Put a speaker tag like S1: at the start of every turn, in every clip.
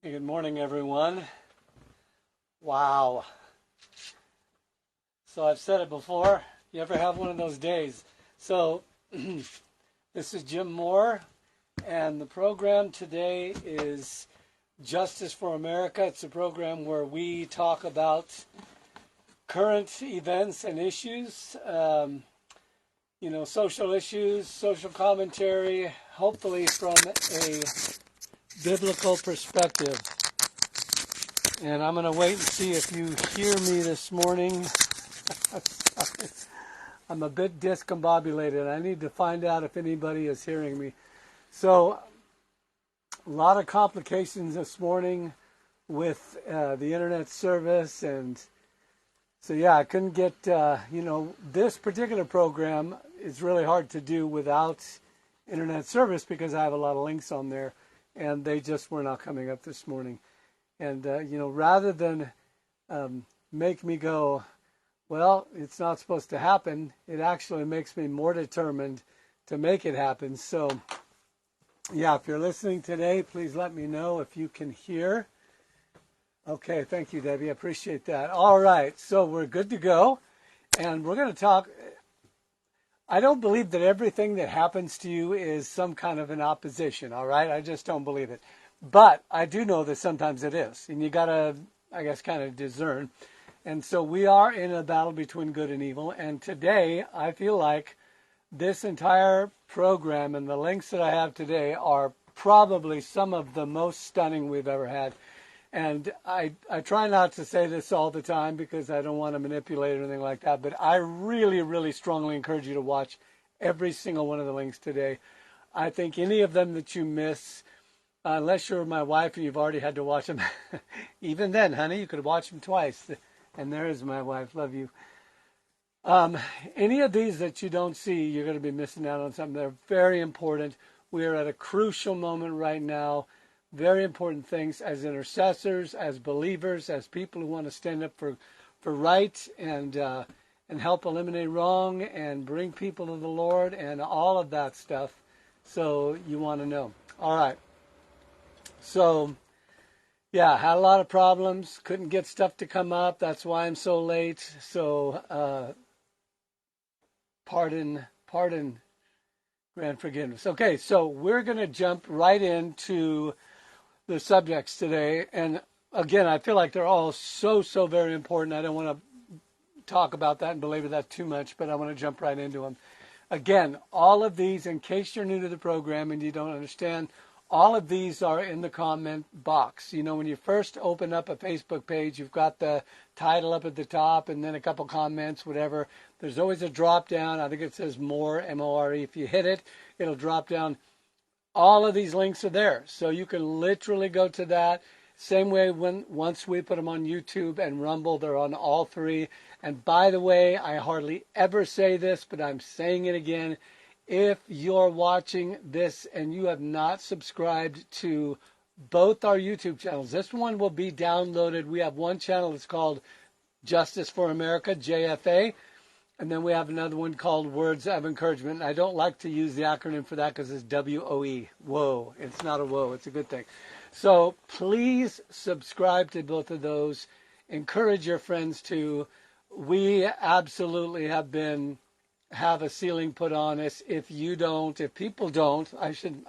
S1: Hey, good morning, everyone. Wow. So I've said it before. You ever have one of those days? So this is Jim Moore, and the program today is Justice for America. It's a program where we talk about current events and issues, social issues, social commentary, hopefully from a biblical perspective. And I'm going to wait and see if you hear me this morning. I'm a bit discombobulated. I need to find out if anybody is hearing me. So, a lot of complications this morning with the internet service. And so, yeah, I couldn't get, this particular program is really hard to do without internet service because I have a lot of links on there. And they just were not coming up this morning. And, rather than make me go, well, it's not supposed to happen, it actually makes me more determined to make it happen. So, yeah, if you're listening today, please let me know if you can hear. Okay, thank you, Debbie. I appreciate that. All right, so we're good to go. And we're going to talk. I don't believe that everything that happens to you is some kind of an opposition, all right? I just don't believe it. But I do know that sometimes it is. And you got to, I guess, kind of discern. And so we are in a battle between good and evil. And today, I feel like this entire program and the links that I have today are probably some of the most stunning we've ever had. And I try not to say this all the time because I don't want to manipulate or anything like that. But I really, really strongly encourage you to watch every single one of the links today. I think any of them that you miss, unless you're my wife and you've already had to watch them, even then, honey, you could watch them twice. And there is my wife. Love you. Any of these that you don't see, you're going to be missing out on something. They're very important. We are at a crucial moment right now. Very important things as intercessors, as believers, as people who want to stand up for right and help eliminate wrong and bring people to the Lord and all of that stuff. So you want to know. All right. So, yeah, had a lot of problems. Couldn't get stuff to come up. That's why I'm so late. So, pardon, grant forgiveness. Okay, so we're going to jump right into the subjects today. And again, I feel like they're all so very important. I don't want to talk about that and belabor that too much, but I want to jump right into them. Again, all of these, in case you're new to the program and you don't understand, all of these are in the comment box. You know, when you first open up a Facebook page, you've got the title up at the top and then a couple comments, whatever. There's always a drop down. I think it says more, M-O-R-E. If you hit it, it'll drop down. All of these links are there. So you can literally go to that. Same way once we put them on YouTube and Rumble, they're on all three. And by the way, I hardly ever say this, but I'm saying it again. If you're watching this and you have not subscribed to both our YouTube channels, this one will be downloaded. We have one channel that's called Justice for America, JFA, and then we have another one called Words of Encouragement. And I don't like to use the acronym for that because it's W-O-E. Whoa. It's not a whoa. It's a good thing. So please subscribe to both of those. Encourage your friends to. We absolutely have a ceiling put on us. If people don't,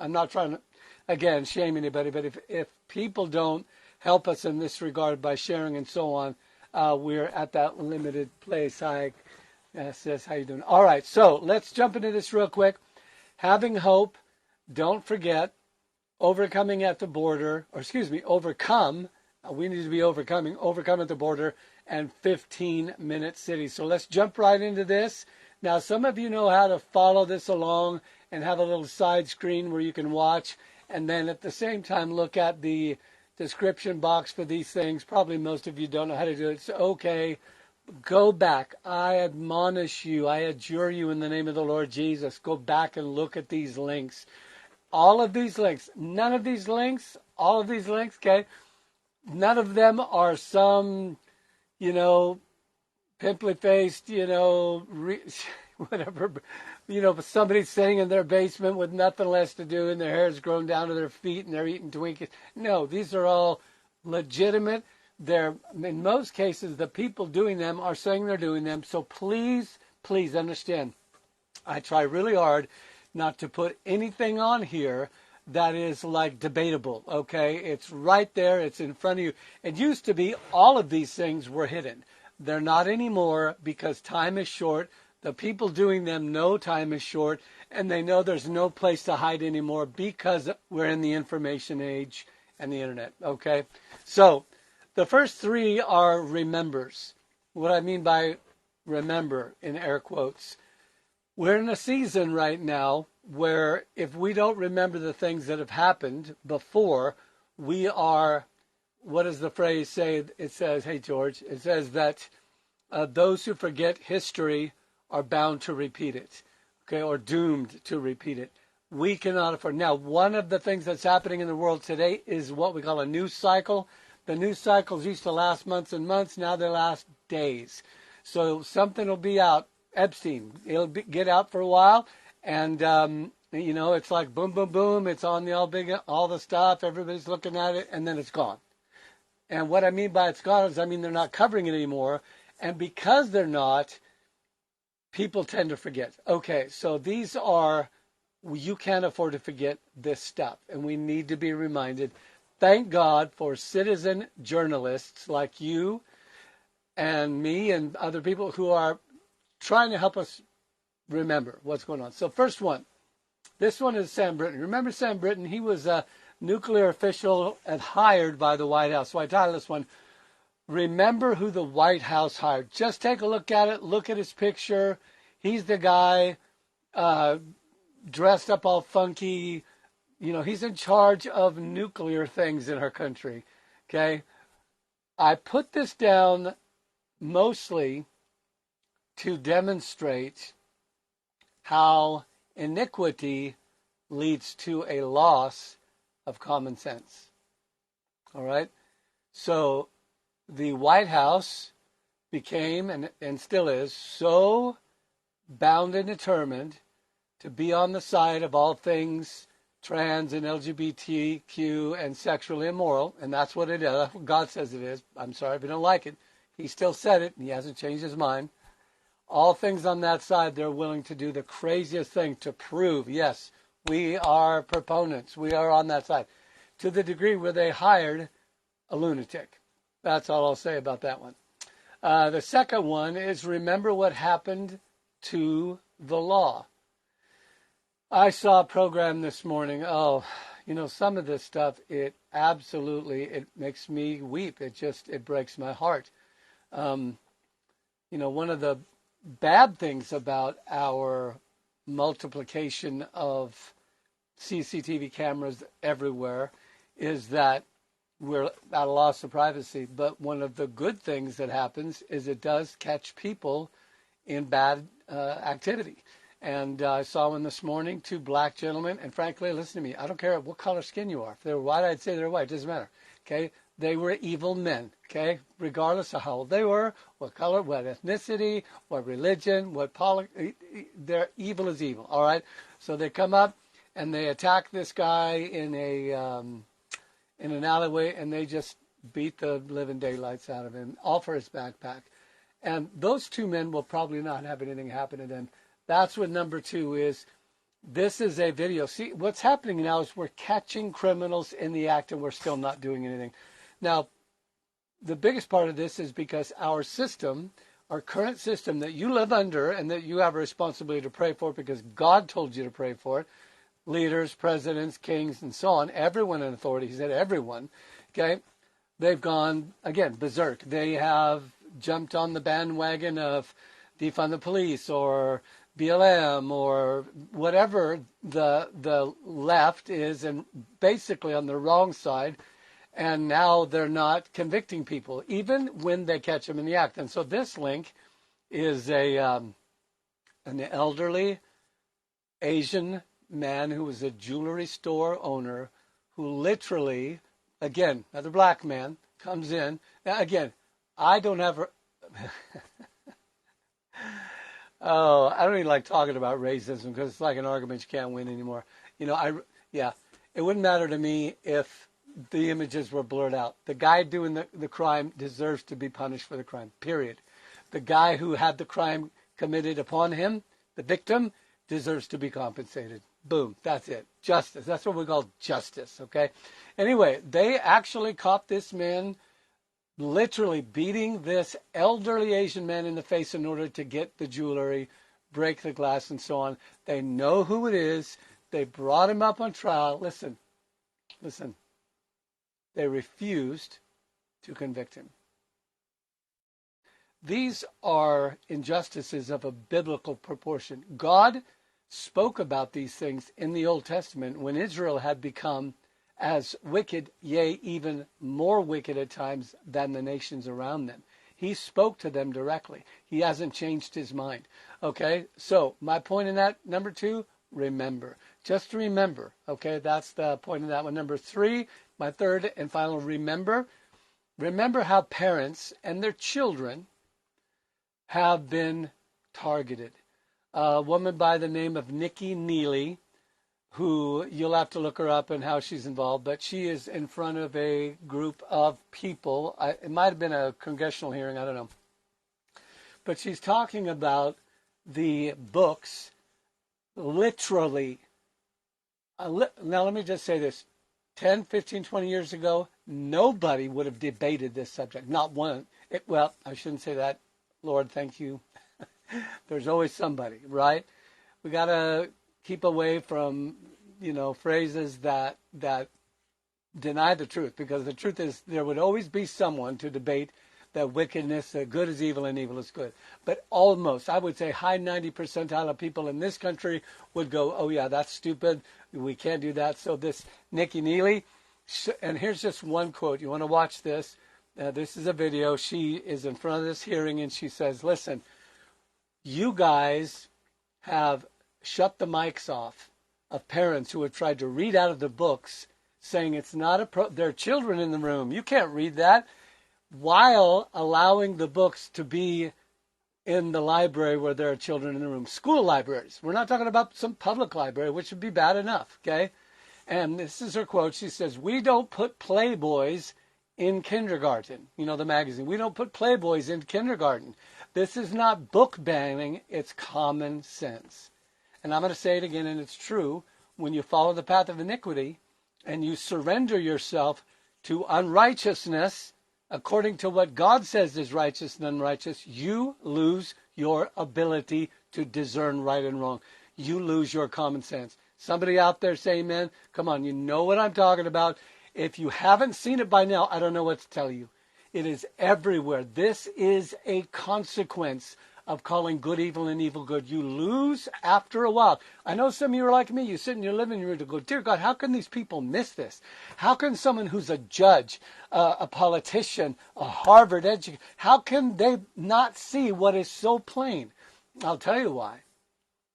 S1: I'm not trying to, again, shame anybody, but if people don't help us in this regard by sharing and so on, we're at that limited place. Hi, sis, how you doing? All right, so let's jump into this real quick. Having hope, don't forget, overcome, we need to be overcome at the border, and 15-minute cities. So let's jump right into this. Now, some of you know how to follow this along and have a little side screen where you can watch and then at the same time look at the description box for these things. Probably most of you don't know how to do it. So, okay, go back. I admonish you. I adjure you in the name of the Lord Jesus. Go back and look at these links. All of these links. None of these links. All of these links, okay? None of them are some, pimply-faced, whatever but somebody's sitting in their basement with nothing less to do and their hair's grown down to their feet and they're eating Twinkies. No, these are all legitimate. They're, in most cases, the people doing them are saying they're doing them. So please, please understand, I try really hard not to put anything on here that is like debatable, okay? It's right there. It's in front of you. It used to be all of these things were hidden. They're not anymore because time is short. The people doing them know time is short, and they know there's no place to hide anymore because we're in the information age and the internet, okay? So the first three are remembers. What I mean by remember, in air quotes, we're in a season right now where if we don't remember the things that have happened before, we are, what does the phrase say? It says, hey, George, it says that those who forget history are bound to repeat it, okay, or doomed to repeat it. We cannot afford. Now, one of the things that's happening in the world today is what we call a news cycle. The news cycles used to last months and months. Now they last days. So something will be out. Epstein, it'll get out for a while. And, it's like boom, boom, boom. It's on the all the stuff. Everybody's looking at it. And then it's gone. And what I mean by it's gone is they're not covering it anymore. And because they're not, people tend to forget. Okay, so these are, you can't afford to forget this stuff. And we need to be reminded. Thank God for citizen journalists like you and me and other people who are trying to help us remember what's going on. So first one, this one is Sam Brinton. Remember Sam Brinton? He was a nuclear official and hired by the White House. So I titled this one, Remember Who the White House Hired. Just take a look at it. Look at his picture. He's the guy dressed up all funky. He's in charge of nuclear things in our country. Okay? I put this down mostly to demonstrate how iniquity leads to a loss of common sense. All right? So the White House became, and still is, so bound and determined to be on the side of all things trans and LGBTQ and sexually immoral, and that's what it is. That's what God says it is. I'm sorry if you don't like it. He still said it, and he hasn't changed his mind. All things on that side, they're willing to do the craziest thing to prove, yes, we are proponents. We are on that side. To the degree where they hired a lunatic. That's all I'll say about that one. The second one is remember what happened to the law. I saw a program this morning. Oh, some of this stuff, it makes me weep. It breaks my heart. One of the bad things about our multiplication of CCTV cameras everywhere is that we're at a loss of privacy. But one of the good things that happens is it does catch people in bad activity. And I saw one this morning, two black gentlemen. And frankly, listen to me, I don't care what color skin you are. If they were white, I'd say they're white. It doesn't matter. Okay? They were evil men. Okay? Regardless of how old they were, what color, what ethnicity, what religion, what politics. Their evil is evil. All right? So they come up and they attack this guy in an alleyway, and they just beat the living daylights out of him, all for his backpack. And those two men will probably not have anything happen to them. That's what number two is. This is a video. See, what's happening now is we're catching criminals in the act, and we're still not doing anything. Now, the biggest part of this is because our system, our current system that you live under and that you have a responsibility to pray for because God told you to pray for it, leaders, presidents, kings, and so on, everyone in authority, he said everyone, okay, they've gone, again, berserk. They have jumped on the bandwagon of defund the police or BLM or whatever the left is, and basically on the wrong side, and now they're not convicting people, even when they catch them in the act. And so this link is an elderly Asian man who was a jewelry store owner who literally, again, another black man, comes in. Now, again, I don't have... Oh, I don't even like talking about racism because it's like an argument you can't win anymore. Yeah, it wouldn't matter to me if the images were blurred out. The guy doing the crime deserves to be punished for the crime, period. The guy who had the crime committed upon him, the victim, deserves to be compensated. Boom, that's it. Justice. That's what we call justice, okay? Anyway, they actually caught this man literally beating this elderly Asian man in the face in order to get the jewelry, break the glass, and so on. They know who it is. They brought him up on trial. Listen. They refused to convict him. These are injustices of a biblical proportion. God spoke about these things in the Old Testament when Israel had become as wicked, yea, even more wicked at times than the nations around them. He spoke to them directly. He hasn't changed his mind. Okay, so my point in that, number 2, remember. Just remember, okay, that's the point of that one. Number 3, my third and final, remember how parents and their children have been targeted. A woman by the name of Nikki Neely, who you'll have to look her up and how she's involved, but she is in front of a group of people. It might have been a congressional hearing, I don't know. But she's talking about the books literally. Now let me just say this. 10, 15, 20 years ago, nobody would have debated this subject. Not one. Well, I shouldn't say that. Lord, thank you. There's always somebody, right? We got to keep away from, phrases that deny the truth, because the truth is there would always be someone to debate that wickedness, that good is evil and evil is good. But almost, I would say high 90 percentile of people in this country would go, oh yeah, that's stupid. We can't do that. So this Nikki Neely, and here's just one quote. You want to watch this? This is a video. She is in front of this hearing and she says, listen, you guys have shut the mics off of parents who have tried to read out of the books saying it's not there are children in the room. You can't read that, while allowing the books to be in the library where there are children in the room. School libraries. We're not talking about some public library, which would be bad enough, okay? And this is her quote. She says, we don't put Playboys in kindergarten. The magazine. We don't put Playboys in kindergarten. This is not book banning. It's common sense. And I'm going to say it again, and it's true. When you follow the path of iniquity and you surrender yourself to unrighteousness, according to what God says is righteous and unrighteous, you lose your ability to discern right and wrong. You lose your common sense. Somebody out there say amen. Come on, you know what I'm talking about. If you haven't seen it by now, I don't know what to tell you. It is everywhere. This is a consequence of calling good evil and evil good. You lose after a while. I know some of you are like me. You sit in your living room and go, dear God, how can these people miss this? How can someone who's a judge, a politician, a Harvard educator, how can they not see what is so plain? I'll tell you why.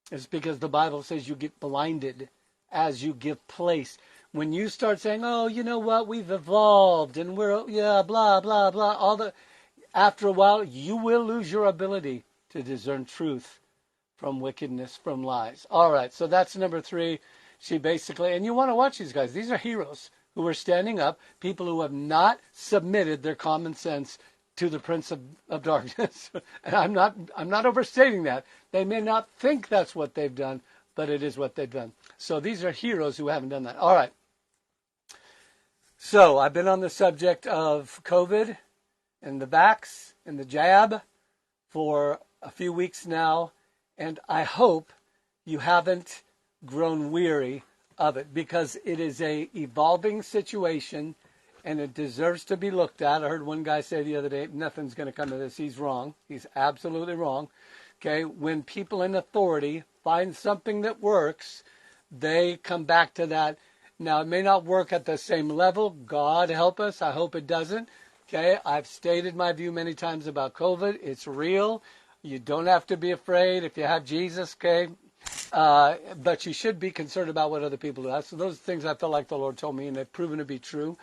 S1: It's because the Bible says you get blinded as you give place. When you start saying, oh, you know what, we've evolved and we're, yeah, blah, blah, blah, after a while, you will lose your ability to discern truth from wickedness, from lies. All right, so that's number 3. She basically, and you want to watch these guys. These are heroes who are standing up, people who have not submitted their common sense to the prince of darkness. And I'm not overstating that. They may not think that's what they've done, but it is what they've done. So these are heroes who haven't done that. All right. So I've been on the subject of COVID and the vax and the jab for a few weeks now, and I hope you haven't grown weary of it, because it is a evolving situation and it deserves to be looked at. I heard one guy say the other day, nothing's going to come of this. He's wrong. He's absolutely wrong. Okay, when people in authority find something that works, they come back to that. Now, it may not work at the same level. God help us. I hope it doesn't. Okay, I've stated my view many times about COVID. It's real. You don't have to be afraid if you have Jesus, okay? But you should be concerned about what other people do. So those things I feel like the Lord told me, and they've proven to be true.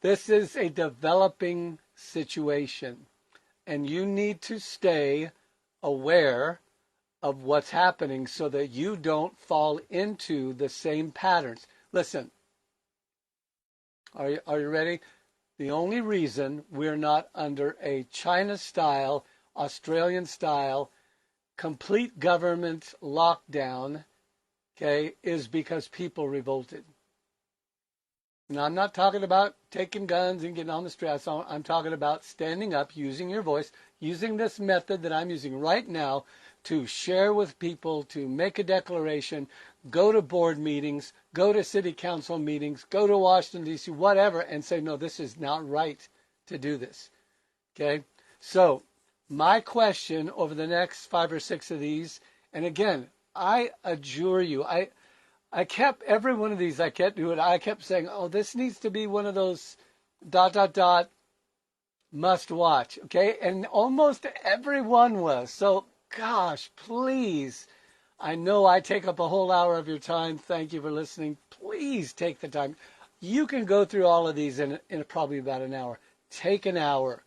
S1: This is a developing situation, and you need to stay aware of what's happening so that you don't fall into the same patterns. Listen, are you ready? The only reason we're not under a China-style, Australian-style, complete government lockdown, okay, is because people revolted. Now, I'm not talking about taking guns and getting on the streets. I'm talking about standing up, using your voice, using this method that I'm using right now to share with people, to make a declaration, go to board meetings, go to city council meetings, go to Washington, D.C., whatever, and say, no, this is not right to do this. Okay? So my question over the next 5 or 6 of these, and again, I adjure you, I kept, every one of these I kept doing, I kept saying, oh, this needs to be one of those ... must watch, okay? And almost everyone was. So, gosh, please, I know I take up a whole hour of your time. Thank you for listening. Please take the time. You can go through all of these in probably about an hour. Take an hour.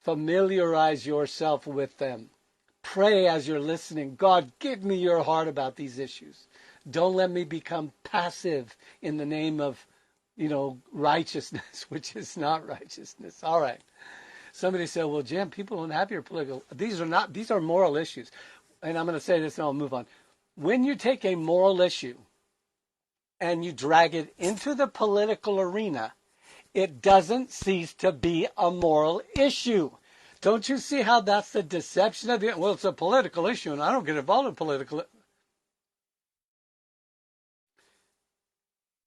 S1: Familiarize yourself with them. Pray as you're listening. God, give me your heart about these issues. Don't let me become passive in the name of, righteousness, which is not righteousness. All right. Somebody said, well, Jim, people don't have your political. These are moral issues. And I'm going to say this and I'll move on. When you take a moral issue and you drag it into the political arena, it doesn't cease to be a moral issue. Don't you see how that's the deception of the, well, it's a political issue and I don't get involved in political.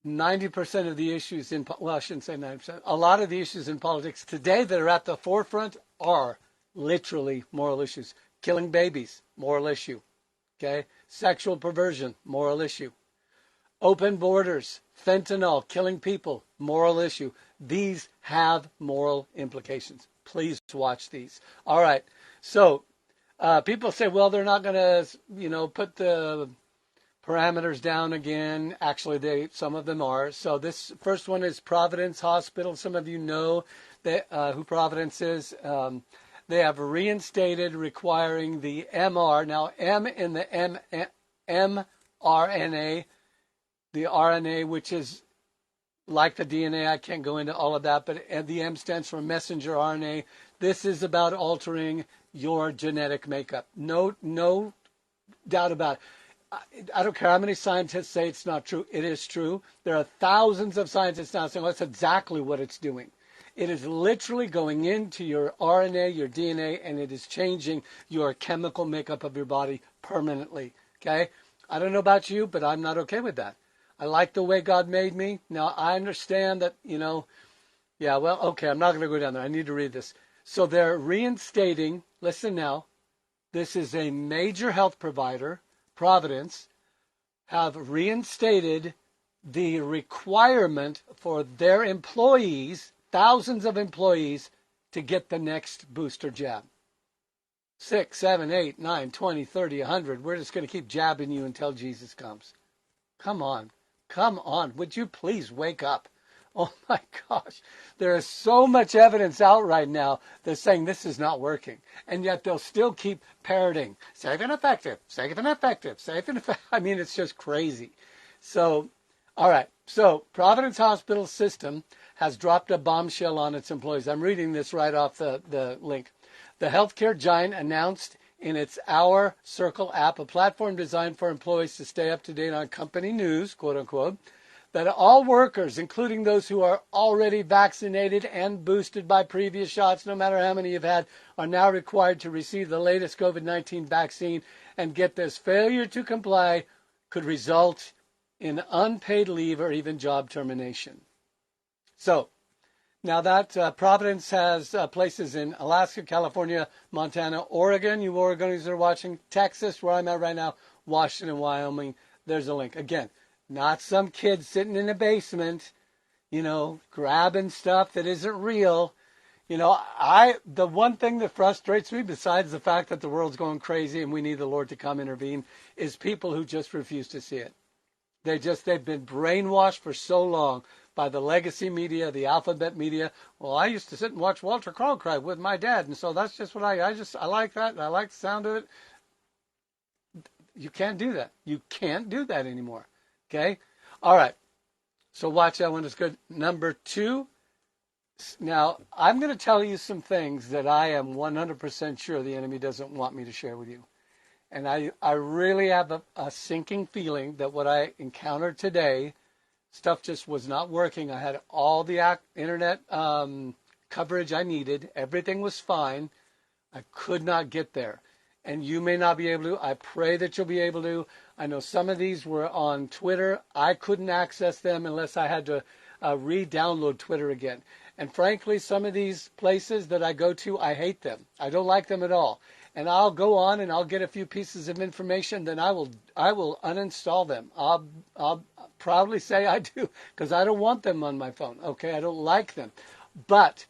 S1: 90% of the issues I shouldn't say 90%. A lot of the issues in politics today that are at the forefront are literally moral issues. Killing babies, moral issue. Okay? Sexual perversion, moral issue. Open borders, fentanyl, killing people, moral issue. These have moral implications. Please watch these. All right. So people say, well, they're not going to, put the parameters down again. Actually, some of them are. So this first one is Providence Hospital. Some of you know that, who Providence is. They have reinstated requiring the MR. Now, M in the mRNA, the RNA, which is like the DNA. I can't go into all of that, but the M stands for messenger RNA. This is about altering your genetic makeup. No doubt about it. I don't care how many scientists say it's not true. It is true. There are thousands of scientists now saying, well, that's exactly what it's doing. It is literally going into your RNA, your DNA, and it is changing your chemical makeup of your body permanently. Okay? I don't know about you, but I'm not okay with that. I like the way God made me. Now, I understand that, I'm not going to go down there. I need to read this. So they're reinstating, listen now, this is a major health provider, Providence, have reinstated the requirement for their employees, thousands of employees, to get the next booster jab. 6, 7, 8, 9, 20, 30, 100. We're just going to keep jabbing you until Jesus comes. Come on. Come on. Would you please wake up? Oh my gosh. There is so much evidence out right now that's saying this is not working. And yet they'll still keep parroting. Safe and effective. Safe and effective. Safe and effective. I mean, it's just crazy. So, all right. So Providence Hospital System has dropped a bombshell on its employees. I'm reading this right off the link. The healthcare giant announced in its Our Circle app, a platform designed for employees to stay up to date on company news, quote unquote, that all workers, including those who are already vaccinated and boosted by previous shots, no matter how many you've had, are now required to receive the latest COVID-19 vaccine. And get this, failure to comply could result in unpaid leave or even job termination. So, now that Providence has places in Alaska, California, Montana, Oregon, you Oregonians are watching, Texas, where I'm at right now, Washington, Wyoming, there's a link. Again, not some kid sitting in a basement, grabbing stuff that isn't real. The one thing that frustrates me, besides the fact that the world's going crazy and we need the Lord to come intervene, is people who just refuse to see it. They've been brainwashed for so long by the legacy media, the alphabet media. Well, I used to sit and watch Walter Cronkite with my dad, and so that's just what I like that, and I like the sound of it. You can't do that. You can't do that anymore. Okay? All right. So watch that one. It's good. Number 2. Now, I'm going to tell you some things that I am 100% sure the enemy doesn't want me to share with you. And I really have a sinking feeling that what I encountered today, stuff just was not working. I had all the internet coverage I needed. Everything was fine. I could not get there. And you may not be able to. I pray that you'll be able to. I know some of these were on Twitter. I couldn't access them unless I had to re-download Twitter again. And frankly, some of these places that I go to, I hate them. I don't like them at all. And I'll go on and I'll get a few pieces of information, then I will uninstall them. I'll proudly say I do, because I don't want them on my phone. Okay, I don't like them. But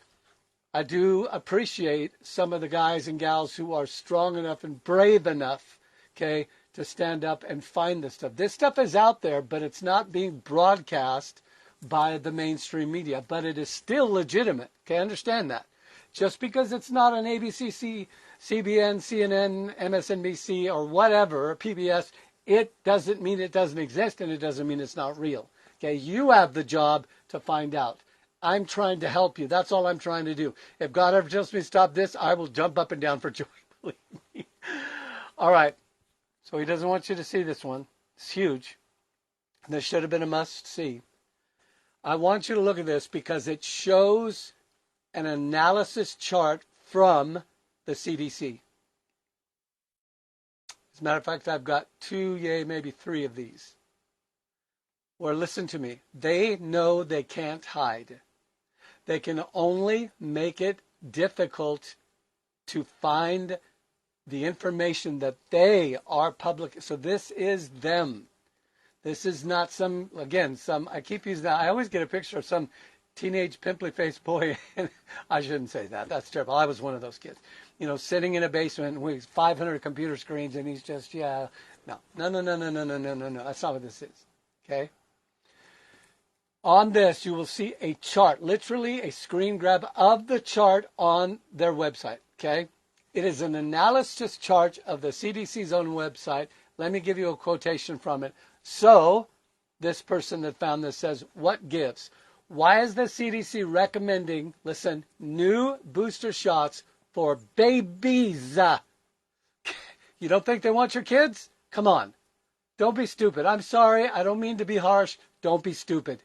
S1: I do appreciate some of the guys and gals who are strong enough and brave enough, okay, to stand up and find this stuff. This stuff is out there, but it's not being broadcast by the mainstream media. But it is still legitimate. Okay, understand that. Just because it's not on ABC, CBN, CNN, MSNBC, or whatever, PBS, it doesn't mean it doesn't exist, and it doesn't mean it's not real. Okay, you have the job to find out. I'm trying to help you. That's all I'm trying to do. If God ever tells me to stop this, I will jump up and down for joy. Believe me. All right. So he doesn't want you to see this one. It's huge. This should have been a must-see. I want you to look at this because it shows an analysis chart from the CDC. As a matter of fact, I've got 2, maybe 3 of these. Or listen to me. They know they can't hide. They can only make it difficult to find the information that they are public. So this is them. This is not I keep using that. I always get a picture of some teenage pimply-faced boy. And I shouldn't say that. That's terrible. I was one of those kids. Sitting in a basement with 500 computer screens, and he's just, no. That's not what this is. Okay? On this, you will see a chart, literally a screen grab of the chart on their website, okay? It is an analysis chart of the CDC's own website. Let me give you a quotation from it. So, this person that found this says, what gives? Why is the CDC recommending, listen, new booster shots for babies? You don't think they want your kids? Come on. Don't be stupid. I'm sorry. I don't mean to be harsh. Don't be stupid.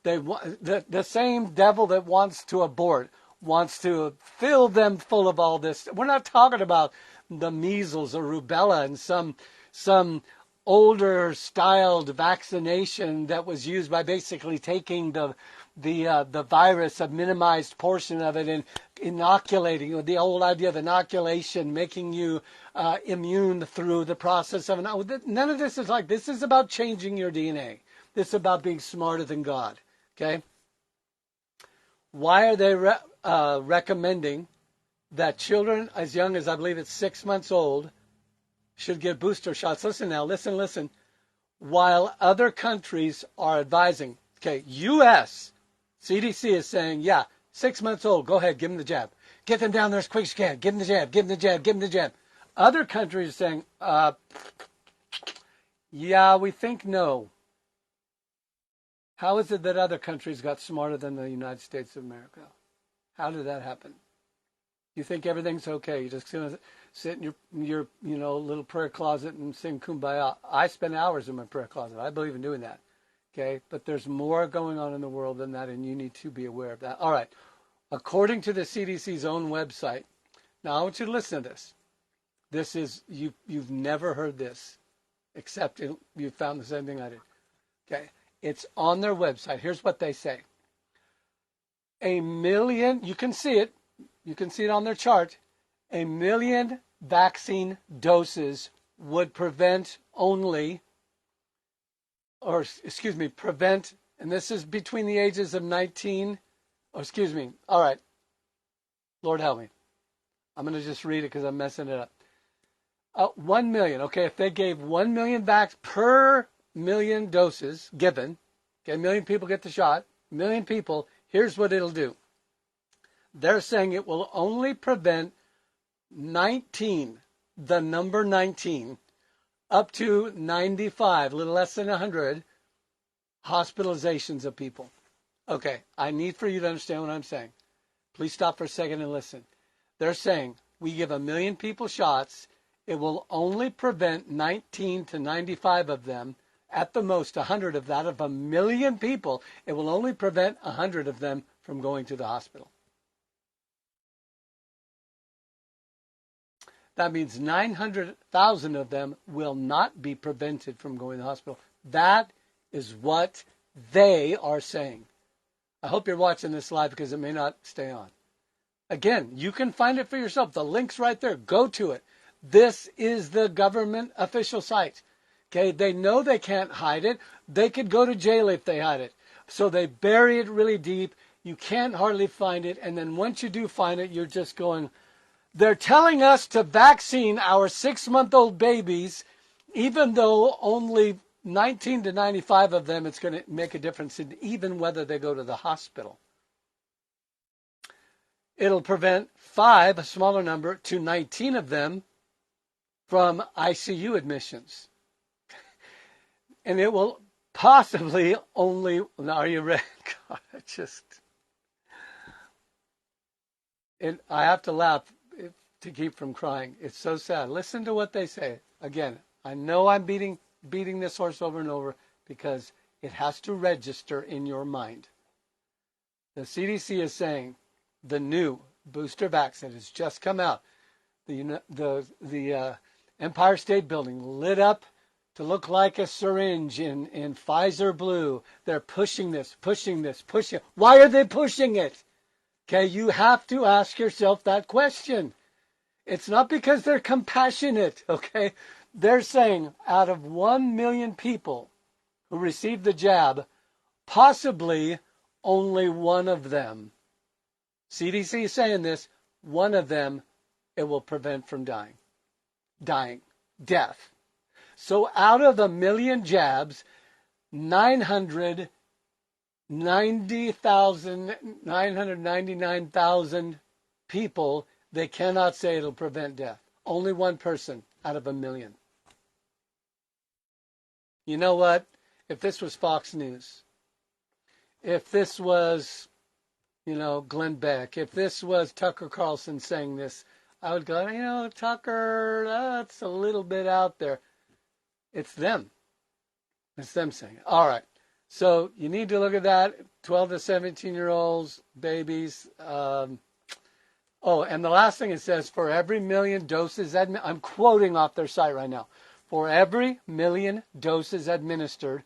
S1: The same devil that wants to abort wants to fill them full of all this. We're not talking about the measles or rubella and some older styled vaccination that was used by basically taking the virus, a minimized portion of it, and inoculating. The old idea of inoculation, making you immune through the process of none of this is like this. Is about changing your DNA. This is about being smarter than God. Okay. Why are they recommending that children as young as, I believe it's 6 months old, should get booster shots? Listen now, listen. While other countries are advising, okay, U.S. CDC is saying, 6 months old, go ahead, give them the jab. Get them down there as quick as you can. Give them the jab, give them the jab, give them the jab. Other countries are saying, we think no. How is it that other countries got smarter than the United States of America? How did that happen? You think everything's okay. You just sit in your little prayer closet and sing Kumbaya. I spend hours in my prayer closet. I believe in doing that. Okay? But there's more going on in the world than that, and you need to be aware of that. All right. According to the CDC's own website, now I want you to listen to this. This is, you've never heard this, except you found the same thing I did. Okay? It's on their website. Here's what they say. 1 million, you can see it on their chart. 1 million vaccine doses would prevent, and this is between the ages of 19, all right, Lord help me. I'm going to just read it because I'm messing it up. 1 million, okay, if they gave 1 million vax per million doses given, okay, 1 million people get the shot, 1 million people, here's what it'll do. They're saying it will only prevent 19, the number 19, up to 95, a little less than 100 hospitalizations of people. Okay, I need for you to understand what I'm saying. Please stop for a second and listen. They're saying we give 1 million people shots. It will only prevent 19 to 95 of them, at the most 100 of that. Of 1 million people, it will only prevent 100 of them from going to the hospital. That means 900,000 of them will not be prevented from going to the hospital. That is what they are saying. I hope you're watching this live because it may not stay on. Again, you can find it for yourself. The link's right there. Go to it. This is the government official site. Okay, they know they can't hide it. They could go to jail if they hide it. So they bury it really deep. You can't hardly find it. And then once you do find it, you're just going, they're telling us to vaccine our 6-month-old babies, even though only 19 to 95 of them, it's going to make a difference in even whether they go to the hospital. It'll prevent 5, a smaller number, to 19 of them from ICU admissions. And it will possibly only, are you ready? God, I have to laugh to keep from crying. It's so sad. Listen to what they say. Again, I know I'm beating this horse over and over because it has to register in your mind. The CDC is saying the new booster vaccine has just come out. The Empire State Building lit up to look like a syringe in Pfizer blue. They're pushing this. Why are they pushing it? Okay, you have to ask yourself that question. It's not because they're compassionate, okay? They're saying out of 1 million people who received the jab, possibly only one of them, CDC is saying this, one of them, it will prevent from dying, death. So out of 1 million jabs, 999,000 people, they cannot say it'll prevent death. Only one person out of 1 million. You know what? If this was Fox News, if this was, Glenn Beck, if this was Tucker Carlson saying this, I would go, Tucker, that's a little bit out there. It's them. It's them saying it. All right. So you need to look at that. 12 to 17-year-olds, babies. And the last thing it says, for every million doses, I'm quoting off their site right now. For every million doses administered,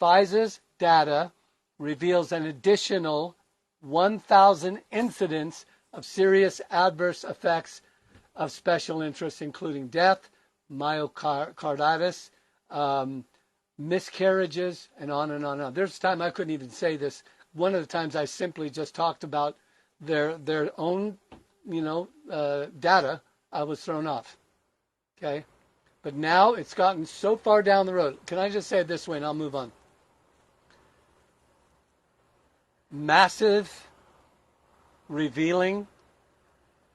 S1: Pfizer's data reveals an additional 1,000 incidents of serious adverse effects of special interest, including death, myocarditis, miscarriages, and on and on and on. There's a time I couldn't even say this. One of the times I simply just talked about their own, data. I was thrown off. Okay? But now it's gotten so far down the road. Can I just say it this way and I'll move on? Massive revealing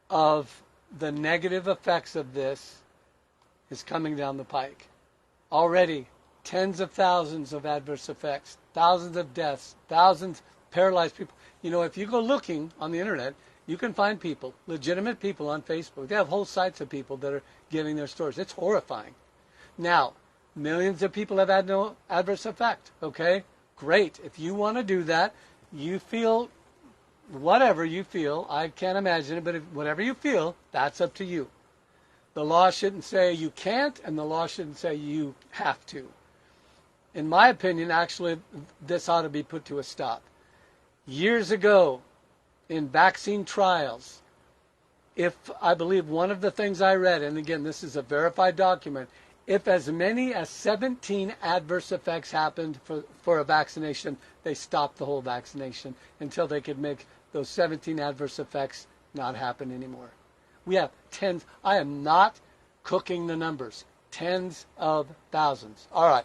S1: of the negative effects of this is coming down the pike. Already, tens of thousands of adverse effects, thousands of deaths, thousands paralyzed people. If you go looking on the internet, you can find people, legitimate people on Facebook. They have whole sites of people that are giving their stories. It's horrifying. Now, millions of people have had no adverse effect. Okay? Great. If you want to do that, you feel whatever you feel. I can't imagine it, but whatever you feel, that's up to you. The law shouldn't say you can't, and the law shouldn't say you have to. In my opinion, actually, this ought to be put to a stop. Years ago, in vaccine trials, if I believe one of the things I read, and again, this is a verified document, if as many as 17 adverse effects happened for a vaccination, they stopped the whole vaccination until they could make those 17 adverse effects not happen anymore. We have tens. I am not cooking the numbers. Tens of thousands. All right.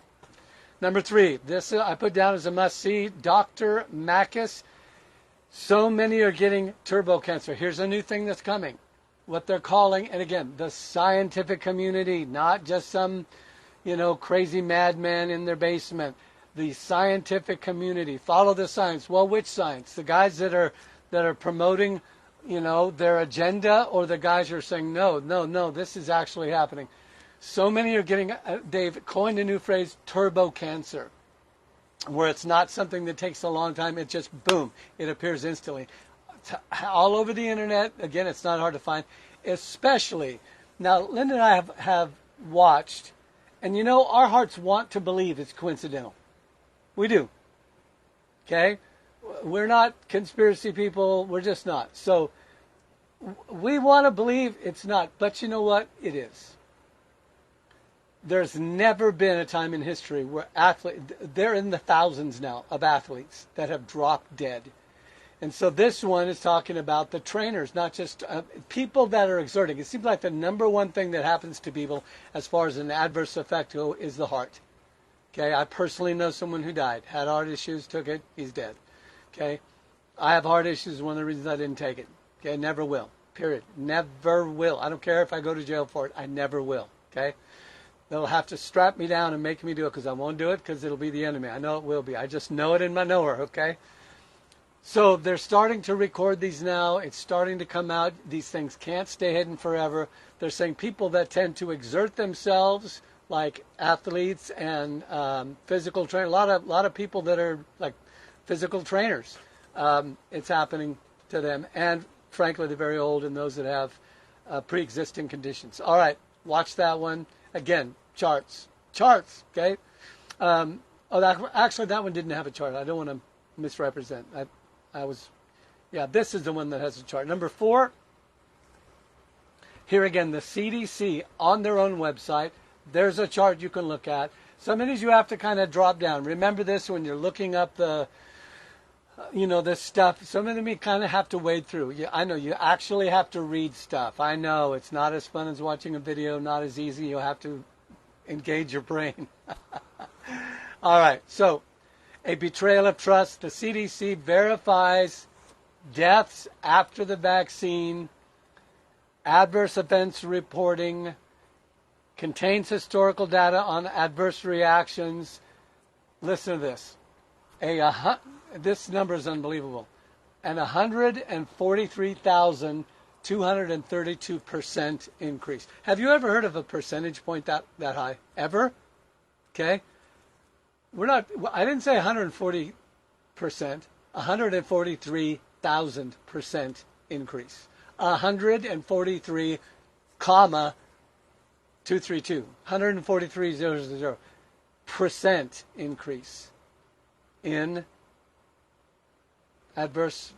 S1: Number 3. This I put down as a must-see. Dr. Makis. So many are getting turbo cancer. Here's a new thing that's coming. What they're calling, and again, the scientific community, not just some, crazy madman in their basement. The scientific community, follow the science. Well, which science? The guys that are promoting, their agenda, or the guys who are saying, no, this is actually happening. So many are getting, they've coined a new phrase, turbo cancer, where it's not something that takes a long time. It just, boom, it appears instantly. All over the internet. Again, it's not hard to find, especially. Now, Linda and I have watched, and our hearts want to believe it's coincidental. We do. Okay? We're not conspiracy people. We're just not. So we want to believe it's not. But you know what? It is. There's never been a time in history where they're in the thousands now of athletes that have dropped dead. And so this one is talking about the trainers, not just people that are exerting. It seems like the number one thing that happens to people as far as an adverse effect is the heart. Okay, I personally know someone who died, had heart issues, took it, he's dead. Okay, I have heart issues, one of the reasons I didn't take it. Okay, never will, period. Never will. I don't care if I go to jail for it, I never will. Okay, they'll have to strap me down and make me do it because I won't do it because it'll be the enemy. I know it will be. I just know it in my knower, okay? So they're starting to record these now. It's starting to come out. These things can't stay hidden forever. They're saying people that tend to exert themselves, like athletes and physical trainers, a lot of people that are like physical trainers, it's happening to them. And frankly, they're very old and those that have pre-existing conditions. All right, watch that one. Again, charts, okay? Actually, that one didn't have a chart. I don't want to misrepresent. This is the one that has a chart. Number 4, here again, the CDC on their own website. There's a chart you can look at. Some of these you have to kind of drop down. Remember this when you're looking up this stuff. Some of them you kind of have to wade through. I know you actually have to read stuff. I know it's not as fun as watching a video, not as easy. You'll have to engage your brain. All right, so a betrayal of trust. The CDC verifies deaths after the vaccine, adverse events reporting, contains historical data on adverse reactions. Listen to this. This number is unbelievable. An 143,232% increase. Have you ever heard of a percentage point that high? Ever? Okay. I didn't say 140%, 143,000% increase. 143, 232, 143,000% increase in adverse.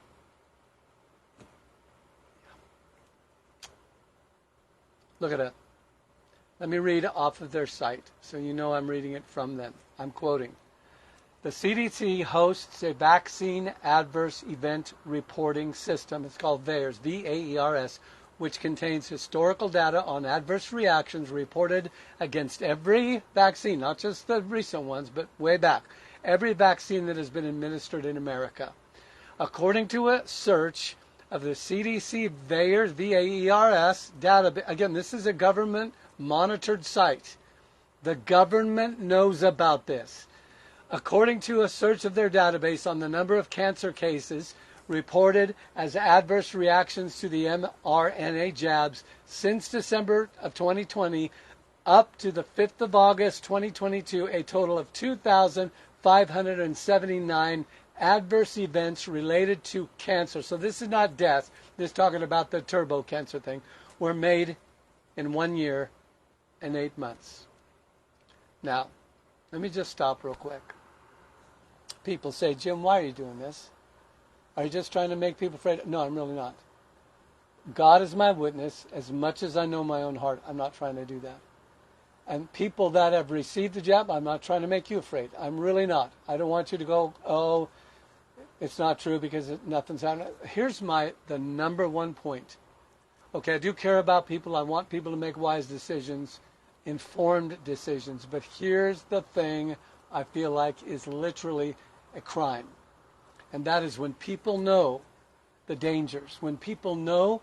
S1: Look at that. Let me read off of their site so you know I'm reading it from them. I'm quoting. The CDC hosts a vaccine adverse event reporting system. It's called VAERS, V-A-E-R-S, which contains historical data on adverse reactions reported against every vaccine, not just the recent ones, but way back. Every vaccine that has been administered in America. According to a search of the CDC VAERS, V-A-E-R-S data, again, this is a government monitored site. The government knows about this. According to a search of their database on the number of cancer cases reported as adverse reactions to the mRNA jabs since December of 2020 up to the 5th of August 2022, a total of 2,579 adverse events related to cancer. So this is not death. This is talking about the turbo cancer thing. Were made in 1 year and 8 months. Now, let me just stop real quick. People say, Jim, why are you doing this? Are you just trying to make people afraid? No, I'm really not. God is my witness. As much as I know my own heart, I'm not trying to do that. And people that have received the jab, I'm not trying to make you afraid. I'm really not. I don't want you to go, oh, it's not true because nothing's happening. Here's the number one point. Okay, I do care about people. I want people to make wise decisions, informed decisions. But here's the thing I feel like is literally a crime. And that is when people know the dangers. When people know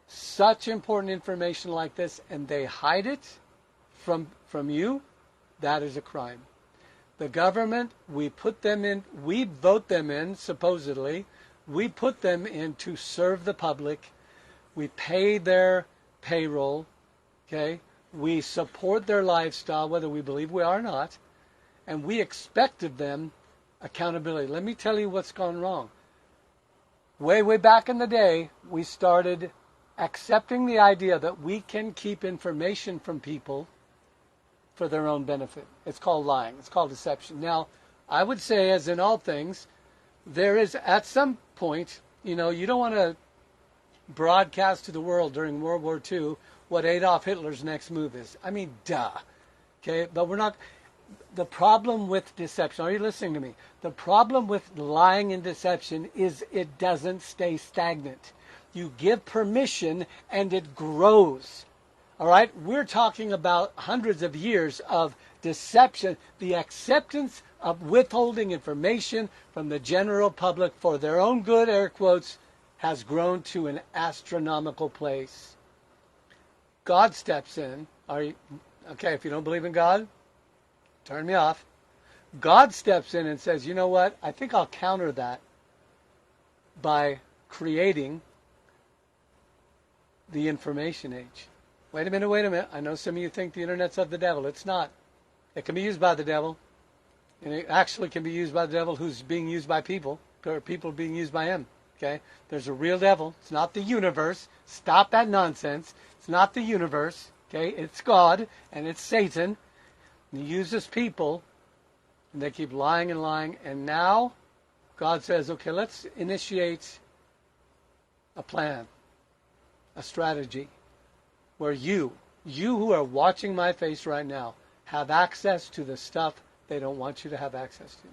S1: such important information like this and they hide it from you, that is a crime. The government, we put them in, we vote them in, supposedly. We put them in to serve the public. We pay their payroll, okay? We support their lifestyle, whether we believe we are or not. And we expect of them accountability. Let me tell you what's gone wrong. Way back in the day, we started accepting the idea that we can keep information from people for their own benefit. It's called lying. It's called deception. Now, I would say, as in all things, there is at some point, you don't want to broadcast to the world during World War II what Adolf Hitler's next move is. I mean, duh. Okay, but we're not. The problem with deception, are you listening to me? The problem with lying and deception is it doesn't stay stagnant. You give permission and it grows. All right? We're talking about hundreds of years of deception, the acceptance of withholding information from the general public for their own good, air quotes, has grown to an astronomical place. God steps in. Okay, if you don't believe in God, turn me off. God steps in and says, you know what? I think I'll counter that by creating the information age. Wait a minute. I know some of you think the internet's of the devil. It's not. It can be used by the devil. And it actually can be used by the devil who's being used by people, or people being used by him. Okay? There's a real devil. It's not the universe. Stop that nonsense. It's not the universe. Okay? It's God, and it's Satan. And he uses people, and they keep lying and lying. And now God says, okay, let's initiate a plan, a strategy, where you who are watching my face right now, have access to the stuff they don't want you to have access to.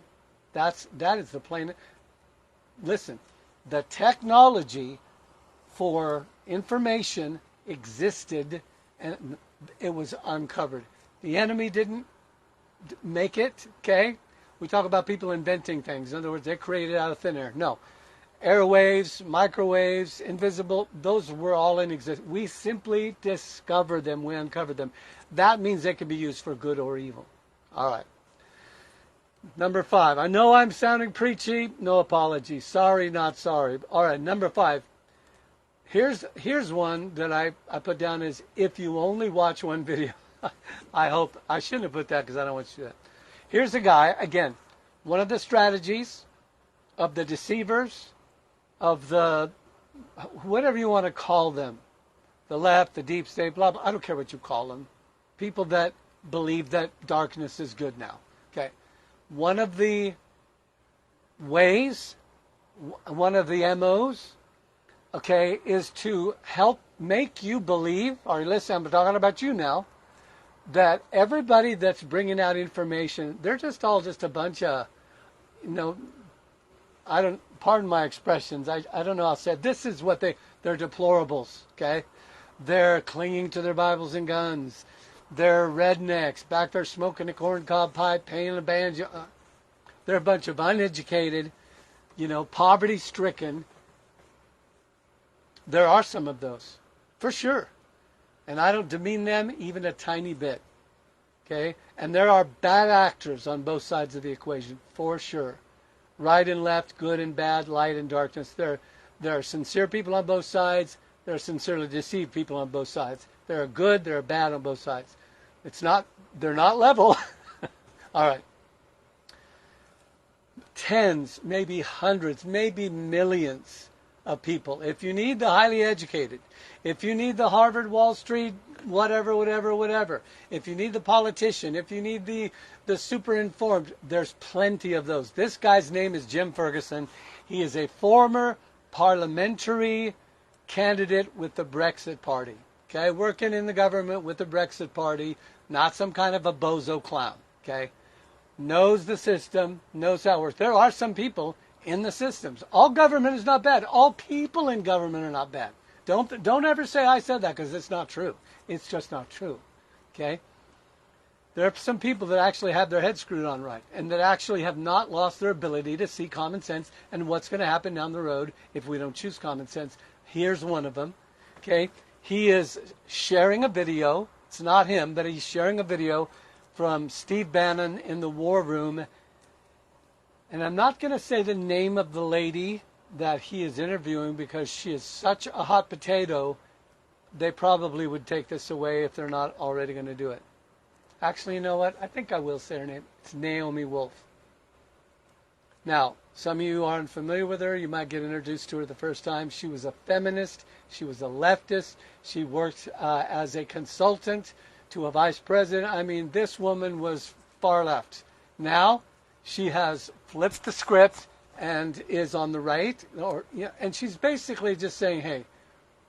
S1: That is the plain. Listen, the technology for information existed, and it was uncovered. The enemy didn't make it, okay? We talk about people inventing things. In other words, they created it out of thin air. No. Airwaves, microwaves, invisible, those were all in existence. We simply discovered them. We uncovered them. That means they can be used for good or evil. All right. Number 5. I know I'm sounding preachy. No apology. Sorry, not sorry. All right, number 5. Here's one that I put down as if you only watch one video. I shouldn't have put that because I don't want you to do that. Here's a guy, again, one of the strategies of the deceivers, of the, whatever you want to call them, the left, the deep state, blah, blah, I don't care what you call them. People that believe that darkness is good now. Okay. One of the ways, one of the MOs, okay, is to help make you believe, or listen, I'm talking about you now, that everybody that's bringing out information, they're just all just a bunch of, pardon my expressions, I don't know how to say it. This is what they're deplorables, okay? They're clinging to their Bibles and guns. They're rednecks, back there smoking a corncob pipe, playing a banjo. They're a bunch of uneducated, poverty-stricken. There are some of those, for sure. And I don't demean them even a tiny bit, okay? And there are bad actors on both sides of the equation, for sure. Right and left, good and bad, light and darkness. There are sincere people on both sides. There are sincerely deceived people on both sides. There are good, there are bad on both sides. They're not level. All right. Tens, maybe hundreds, maybe millions of people. If you need the highly educated, if you need the Harvard, Wall Street, whatever. If you need the politician, if you need the super informed, there's plenty of those. This guy's name is Jim Ferguson. He is a former parliamentary candidate with the Brexit Party. Okay, working in the government with the Brexit Party, not some kind of a bozo clown. Okay, knows the system, knows how it works. There are some people in the systems. All government is not bad. All people in government are not bad. Don't ever say I said that, because it's not true. It's just not true. Okay? There are some people that actually have their heads screwed on right, and that actually have not lost their ability to see common sense and what's going to happen down the road if we don't choose common sense. Here's one of them. Okay? He is sharing a video. It's not him, but he's sharing a video from Steve Bannon in the War Room. And I'm not going to say the name of the lady that he is interviewing because she is such a hot potato, they probably would take this away if they're not already going to do it. Actually, you know what? I think I will say her name. It's Naomi Wolf. Now, some of you aren't familiar with her. You might get introduced to her the first time. She was a feminist. She was a leftist. She worked as a consultant to a vice president. I mean, this woman was far left. Now, she has flipped the script and is on the right. And she's basically just saying, hey,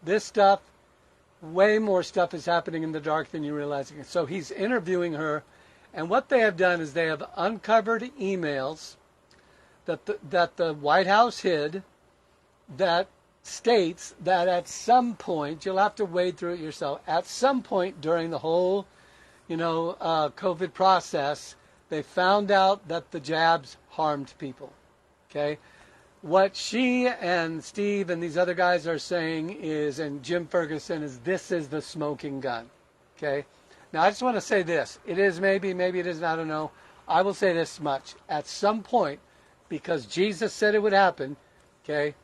S1: this stuff, way more stuff is happening in the dark than you're realizing. So he's interviewing her. And what they have done is they have uncovered emails that the White House hid that states that at some point, you'll have to wade through it yourself, at some point during the whole, COVID process, they found out that the jabs harmed people, okay? What she and Steve and these other guys are saying is, and Jim Ferguson, is this is the smoking gun, okay? Now, I just want to say this. It is maybe it isn't, I don't know. I will say this much. At some point, because Jesus said it would happen, okay?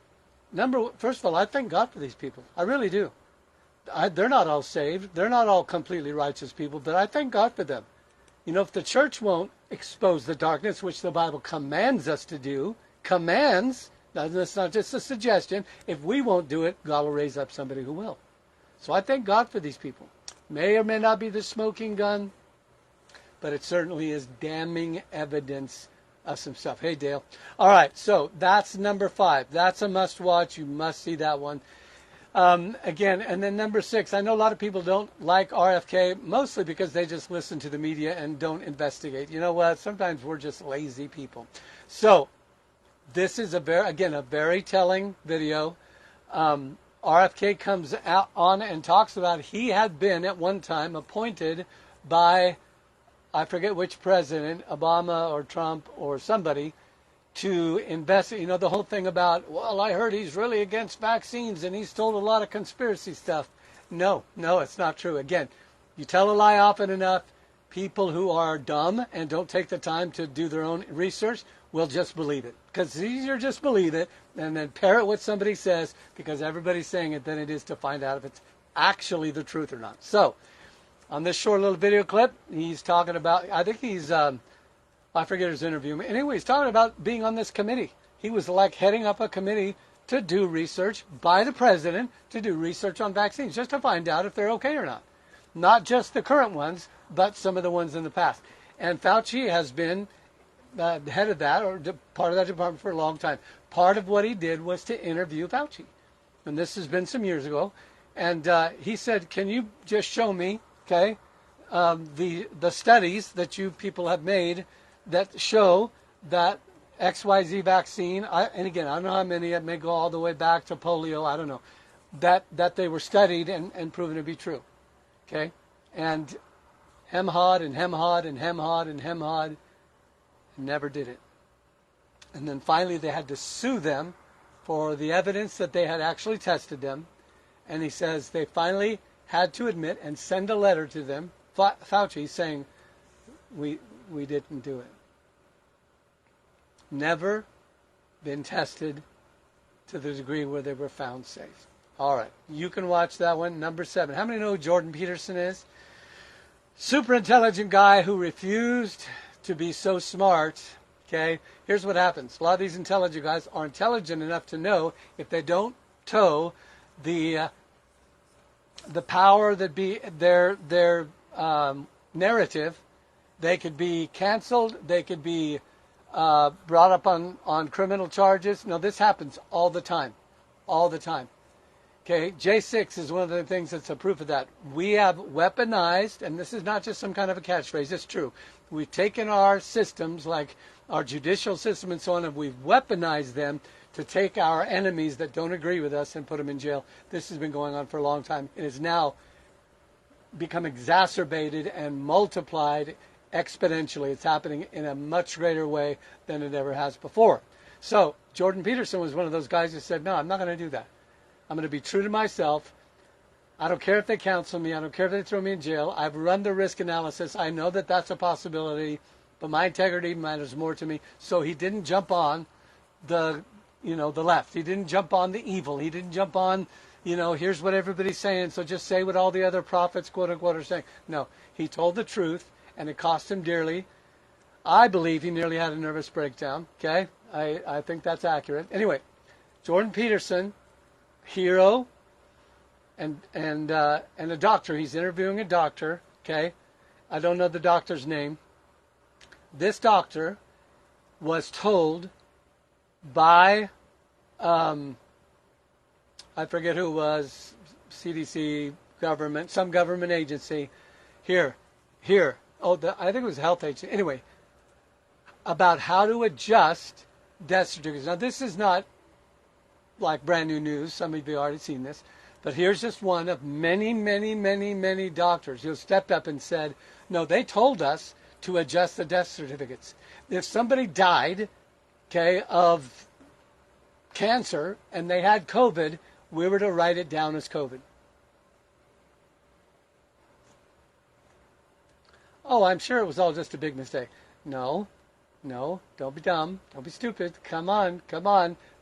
S1: First of all, I thank God for these people. I really do. They're not all saved. They're not all completely righteous people, but I thank God for them. If the church won't expose the darkness, which the Bible commands us to do, that's not just a suggestion. If we won't do it, God will raise up somebody who will. So I thank God for these people. May or may not be the smoking gun, but it certainly is damning evidence of some stuff. Hey, Dale. All right, so that's number 5. That's a must-watch. You must see that one. Again, and then number 6, I know a lot of people don't like RFK, mostly because they just listen to the media and don't investigate. You know what? Sometimes we're just lazy people. So this is a very telling video. RFK comes out on and talks about he had been at one time appointed by, I forget which president, Obama or Trump or somebody, to investigate. The whole thing about, well, I heard he's really against vaccines and he's told a lot of conspiracy stuff. No, it's not true. Again, you tell a lie often enough, people who are dumb and don't take the time to do their own research will just believe it. Because it's easier to just believe it and then parrot what somebody says because everybody's saying it than it is to find out if it's actually the truth or not. So, on this short little video clip, he's talking about, I think he's, I forget his interview. Anyway, he's talking about being on this committee. He was like heading up a committee to do research by the president, to do research on vaccines, just to find out if they're okay or not. Not just the current ones, but some of the ones in the past. And Fauci has been head of that, or part of that department for a long time. Part of what he did was to interview Fauci. And this has been some years ago. And he said, can you just show me, okay, the studies that you people have made that show that XYZ vaccine, and again, I don't know how many, it may go all the way back to polio, I don't know, that they were studied and proven to be true, okay? And hem-hawed and hem-hawed and hem-hawed and hem-hawed, never did it. And then finally they had to sue them for the evidence that they had actually tested them. And he says they finally had to admit and send a letter to them, Fauci, saying, we didn't do it. Never been tested to the degree where they were found safe. All right, you can watch that one. Number 7. How many know who Jordan Peterson is? Super intelligent guy who refused to be so smart. Okay, here's what happens. A lot of these intelligent guys are intelligent enough to know if they don't toe the power that be their narrative, they could be canceled, they could be brought up on criminal charges. No, this happens all the time. Okay, J6 is one of the things that's a proof of that. We have weaponized, and this is not just some kind of a catchphrase, it's true. We've taken our systems, like our judicial system and so on, and we've weaponized them to take our enemies that don't agree with us and put them in jail. This has been going on for a long time. It has now become exacerbated and multiplied exponentially. It's happening in a much greater way than it ever has before. So Jordan Peterson was one of those guys who said, no, I'm not going to do that. I'm going to be true to myself. I don't care if they counsel me. I don't care if they throw me in jail. I've run the risk analysis. I know that that's a possibility, but my integrity matters more to me. So he didn't jump on the left. He didn't jump on the evil. He didn't jump on, here's what everybody's saying, so just say what all the other prophets, quote unquote, are saying. No, he told the truth, and it cost him dearly. I believe he nearly had a nervous breakdown. Okay, I think that's accurate. Anyway, Jordan Peterson, hero, and a doctor. He's interviewing a doctor. Okay, I don't know the doctor's name. This doctor was told by, I forget who it was, CDC, government, some government agency, I think it was a health agency, anyway, about how to adjust death certificates. Now, this is not like brand new news. Some of you have already seen this. But here's just one of many, many, many, many doctors who stepped up and said, no, they told us to adjust the death certificates. If somebody died, of cancer, and they had COVID, we were to write it down as COVID. Oh, I'm sure it was all just a big mistake. No, don't be dumb. Don't be stupid. Come on.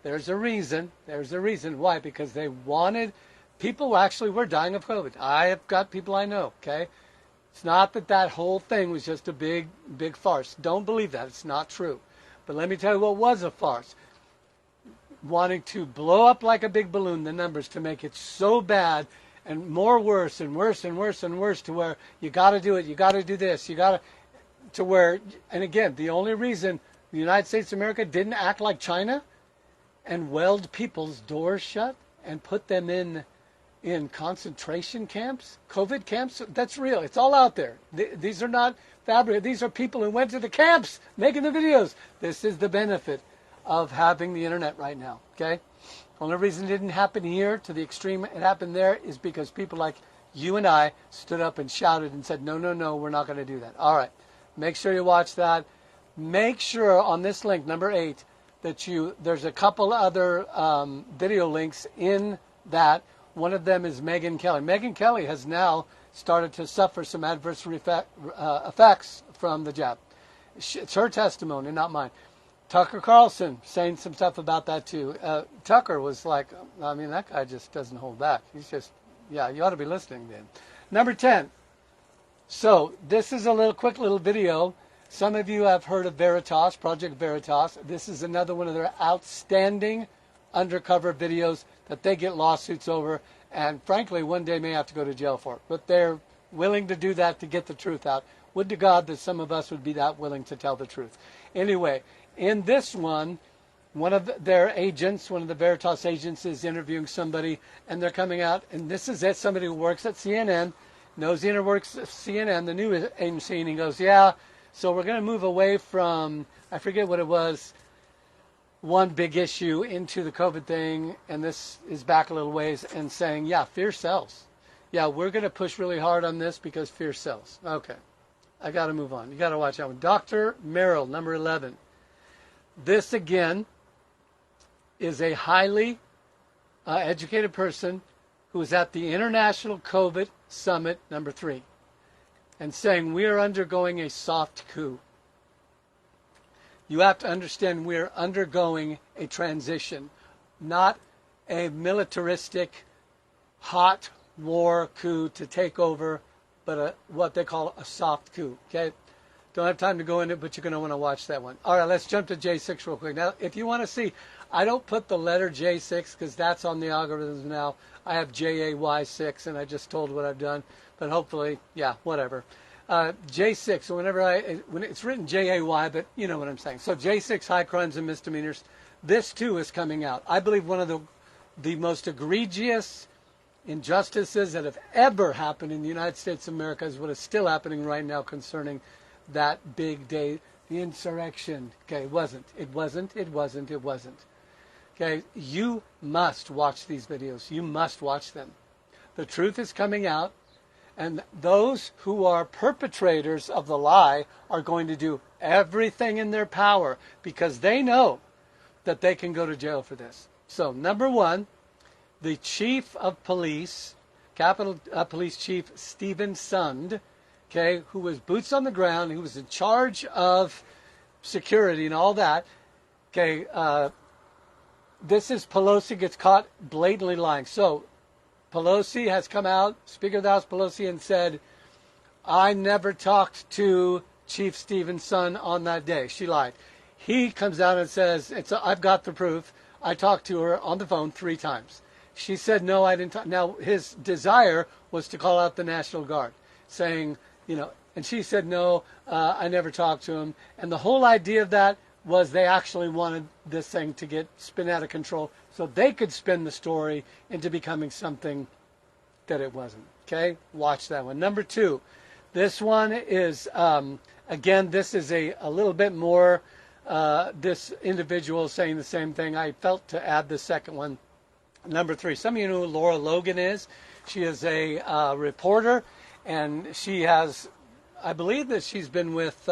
S1: There's a reason. Why? Because they wanted, people actually were dying of COVID. I have got people I know, It's not that whole thing was just a big farce. Don't believe that. It's not true. But let me tell you what was a farce. Wanting to blow up like a big balloon the numbers to make it so bad and worse and worse to where you got to do it, you got to do this, to where, and again, the only reason the United States of America didn't act like China and weld people's doors shut and put them in concentration camps, COVID camps, that's real. It's all out there. These are not fabricated. These are people who went to the camps making the videos. This is the benefit of having the internet right now, Only reason it didn't happen here to the extreme it happened there is because people like you and I stood up and shouted and said, no, we're not going to do that. All right. Make sure you watch that. Make sure on this link, number 8, that there's a couple other video links in that. One of them is Megyn Kelly. Megyn Kelly has now started to suffer some adverse effects from the jab. It's her testimony, not mine. Tucker Carlson saying some stuff about that too. Tucker was like, that guy just doesn't hold back. He's just, you ought to be listening to him. Number 10. So this is a quick little video. Some of you have heard of Veritas, Project Veritas. This is another one of their outstanding undercover videos that they get lawsuits over, and frankly, one day may have to go to jail for it. But they're willing to do that to get the truth out. Would to God that some of us would be that willing to tell the truth. Anyway, in this one of their agents, one of the Veritas agents, is interviewing somebody, and they're coming out, and this is it, somebody who works at CNN, knows the inner works of CNN, the new agency, and he goes, so we're going to move away from, I forget what it was, one big issue into the COVID thing, and this is back a little ways, and saying, fear sells. We're going to push really hard on this because fear sells. Okay, I got to move on. You got to watch that one. Dr. Merrill, number 11. This, again, is a highly educated person who was at the International COVID Summit, number 3, and saying we are undergoing a soft coup. You have to understand we are undergoing a transition, not a militaristic, hot war coup to take over, but what they call a soft coup. Don't have time to go into it, but you're going to want to watch that one. All right, let's jump to J6 real quick. Now, if you want to see, I don't put the letter J6 because that's on the algorithms now. I have JAY6, and I just told what I've done. But hopefully, whatever. J6, so when it's written JAY, but you know what I'm saying. So J6, high crimes and misdemeanors. This, too, is coming out. I believe one of the most egregious injustices that have ever happened in the United States of America is what is still happening right now concerning that big day, the insurrection. It wasn't. You must watch these videos. You must watch them. The truth is coming out, and those who are perpetrators of the lie are going to do everything in their power because they know that they can go to jail for this. So, number 1, the chief of police, Capitol Police Chief Stephen Sund, okay, who was boots on the ground, who was in charge of security and all that. Okay, this is Pelosi gets caught blatantly lying. So Pelosi has come out, Speaker of the House Pelosi, and said, I never talked to Chief Stephen Sund on that day. She lied. He comes out and says, I've got the proof. I talked to her on the phone 3 times. She said, no, I didn't talk. Now, his desire was to call out the National Guard, saying, and she said, no, I never talked to him. And the whole idea of that was they actually wanted this thing to get spin out of control so they could spin the story into becoming something that it wasn't. Okay? Watch that one. Number 2, this one is, again, this is a little bit more, this individual saying the same thing. I felt to add the second one. Number 3, some of you know who Laura Logan is. She is a reporter, and she has, I believe that she's been with,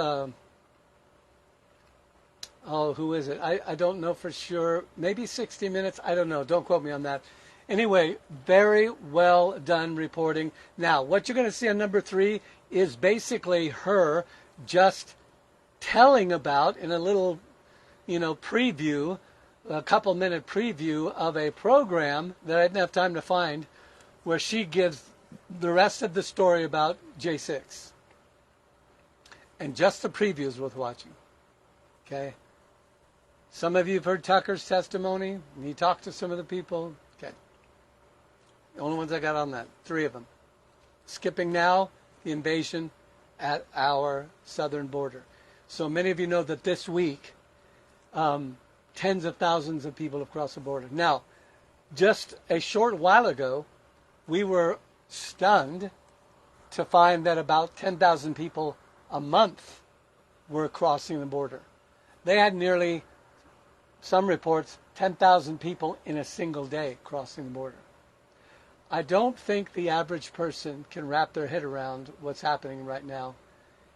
S1: who is it? I don't know for sure. Maybe 60 Minutes. I don't know. Don't quote me on that. Anyway, very well done reporting. Now, what you're going to see on number 3 is basically her just telling about, in a little, preview, a couple-minute preview of a program that I didn't have time to find, where she gives the rest of the story about J6. And just the preview is worth watching. Okay? Some of you have heard Tucker's testimony. He talked to some of the people. Okay. The only ones I got on that, 3 of them. Skipping now, the invasion at our southern border. So many of you know that this week, tens of thousands of people have crossed the border. Now, just a short while ago, we were stunned to find that about 10,000 people a month were crossing the border. They had nearly, some reports, 10,000 people in a single day crossing the border. I don't think the average person can wrap their head around what's happening right now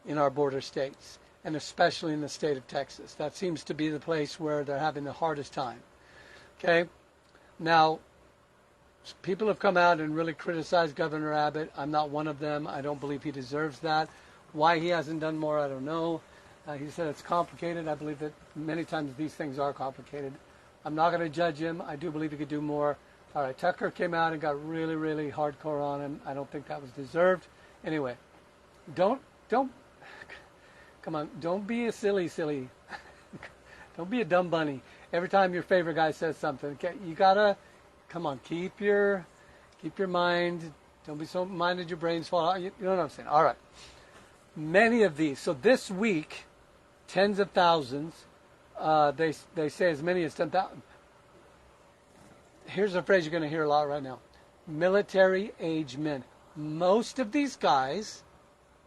S1: in our border states, and especially in the state of Texas. That seems to be the place where they're having the hardest time. Okay? Now, people have come out and really criticized Governor Abbott. I'm not one of them. I don't believe he deserves that. Why he hasn't done more, I don't know. He said it's complicated. I believe that many times these things are complicated. I'm not going to judge him. I do believe he could do more. All right, Tucker came out and got really, really hardcore on him. I don't think that was deserved. Anyway, don't, come on, don't be a silly. Don't be a dumb bunny. Every time your favorite guy says something, okay, you gotta, come on, keep your mind. Don't be so minded your brains fall out. You know what I'm saying? All right. Many of these. So this week, tens of thousands. They say as many as 10,000. Here's a phrase you're going to hear a lot right now. Military-age men. Most of these guys,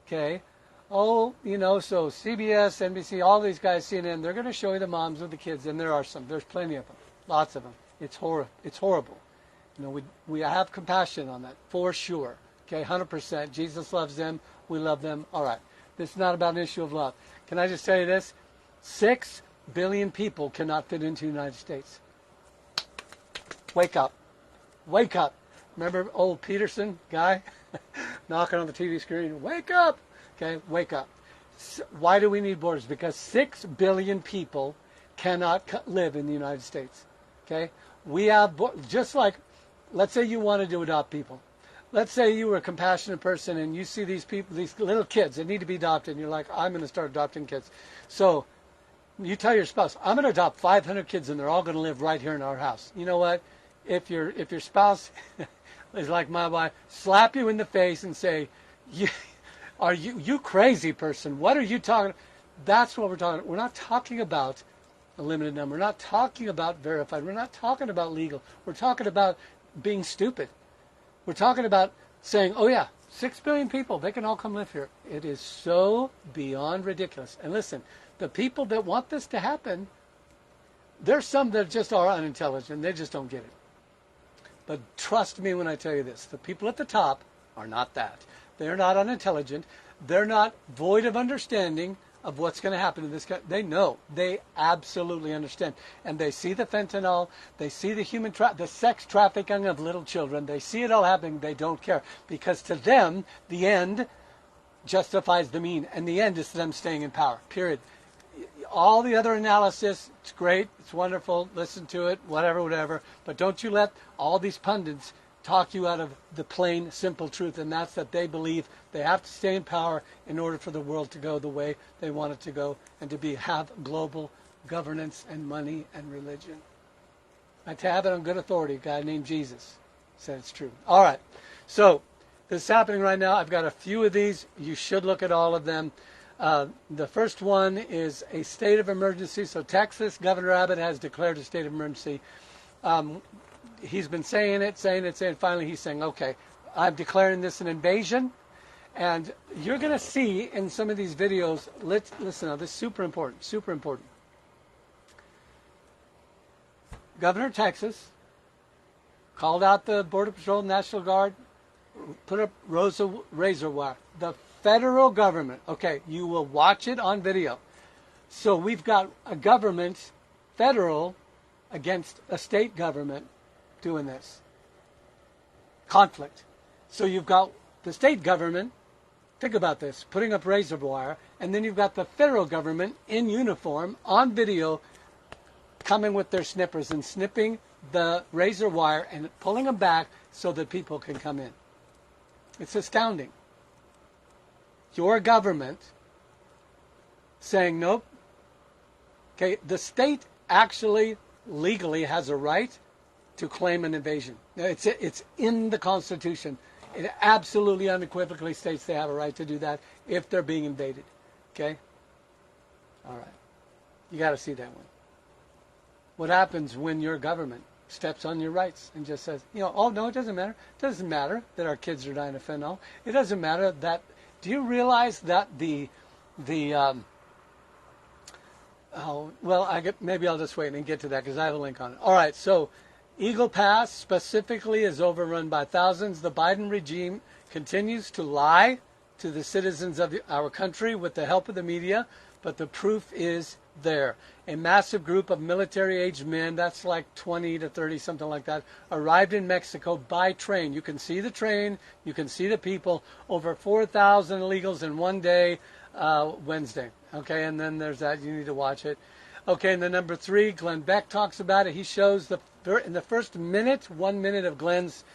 S1: okay, so CBS, NBC, all these guys, CNN, they're going to show you the moms with the kids, and there's plenty of them, lots of them. It's horrible. We have compassion on that, for sure. Okay, 100%. Jesus loves them. We love them. All right. This is not about an issue of love. Can I just tell you this? 6 billion people cannot fit into the United States. Wake up. Wake up. Remember old Peterson guy knocking on the TV screen? Wake up. Okay, wake up. Why do we need borders? Because 6 billion people cannot live in the United States. Okay? We have, just like, let's say you wanted to adopt people. Let's say you were a compassionate person and you see these people, these little kids that need to be adopted, and you're like, I'm going to start adopting kids. So you tell your spouse, I'm going to adopt 500 kids and they're all going to live right here in our house. You know what? If your spouse is like my wife, slap you in the face and say, are you crazy person? What are you talking about? That's what we're talking about. We're not talking about a limited number. We're not talking about verified. We're not talking about legal. We're talking about being stupid. We're talking about saying, oh yeah, 6 billion people, they can all come live here. It is so beyond ridiculous. And listen, the people that want this to happen, there's some that just are unintelligent. They just don't get it. But trust me when I tell you this, the people at the top are not that. They're not unintelligent. They're not void of understanding of what's going to happen in this country. They know. They absolutely understand. And they see the fentanyl. They see the sex trafficking of little children. They see it all happening. They don't care. Because to them, the end justifies the mean. And the end is them staying in power, period. All the other analysis, it's great. It's wonderful. Listen to it, whatever. But don't you let all these pundits talk you out of the plain, simple truth, and that's that they believe they have to stay in power in order for the world to go the way they want it to go and to have global governance and money and religion. And to have it on good authority, a guy named Jesus said it's true. All right, so this is happening right now. I've got a few of these. You should look at all of them. The first one is a state of emergency. So Texas, Governor Abbott has declared a state of emergency. He's been saying it. Finally, he's saying, okay, I'm declaring this an invasion. And you're going to see in some of these videos, listen now, this is super important. Governor of Texas called out the Border Patrol, National Guard, put up razor wire. The federal government, okay, you will watch it on video. So we've got a government, federal, against a state government doing this. Conflict. So you've got the state government, think about this, putting up razor wire, and then you've got the federal government in uniform on video coming with their snippers and snipping the razor wire and pulling them back so that people can come in. It's astounding. Your government saying nope. Okay, the state actually legally has a right to claim an invasion. It's in the Constitution. It absolutely unequivocally states they have a right to do that if they're being invaded. Okay? All right. You got to see that one. What happens when your government steps on your rights and just says, oh, no, it doesn't matter. It doesn't matter that our kids are dying of fentanyl. It doesn't matter that, do you realize that maybe I'll just wait and get to that because I have a link on it. All right, so Eagle Pass specifically is overrun by thousands. The Biden regime continues to lie to the citizens of our country with the help of the media, but the proof is there. A massive group of military-aged men, that's like 20 to 30, something like that, arrived in Mexico by train. You can see the train, you can see the people, over 4,000 illegals in one day, Wednesday. Okay, and then there's that, you need to watch it. Okay, and then number 3, Glenn Beck talks about it. He shows in the first 1 minute of Glenn's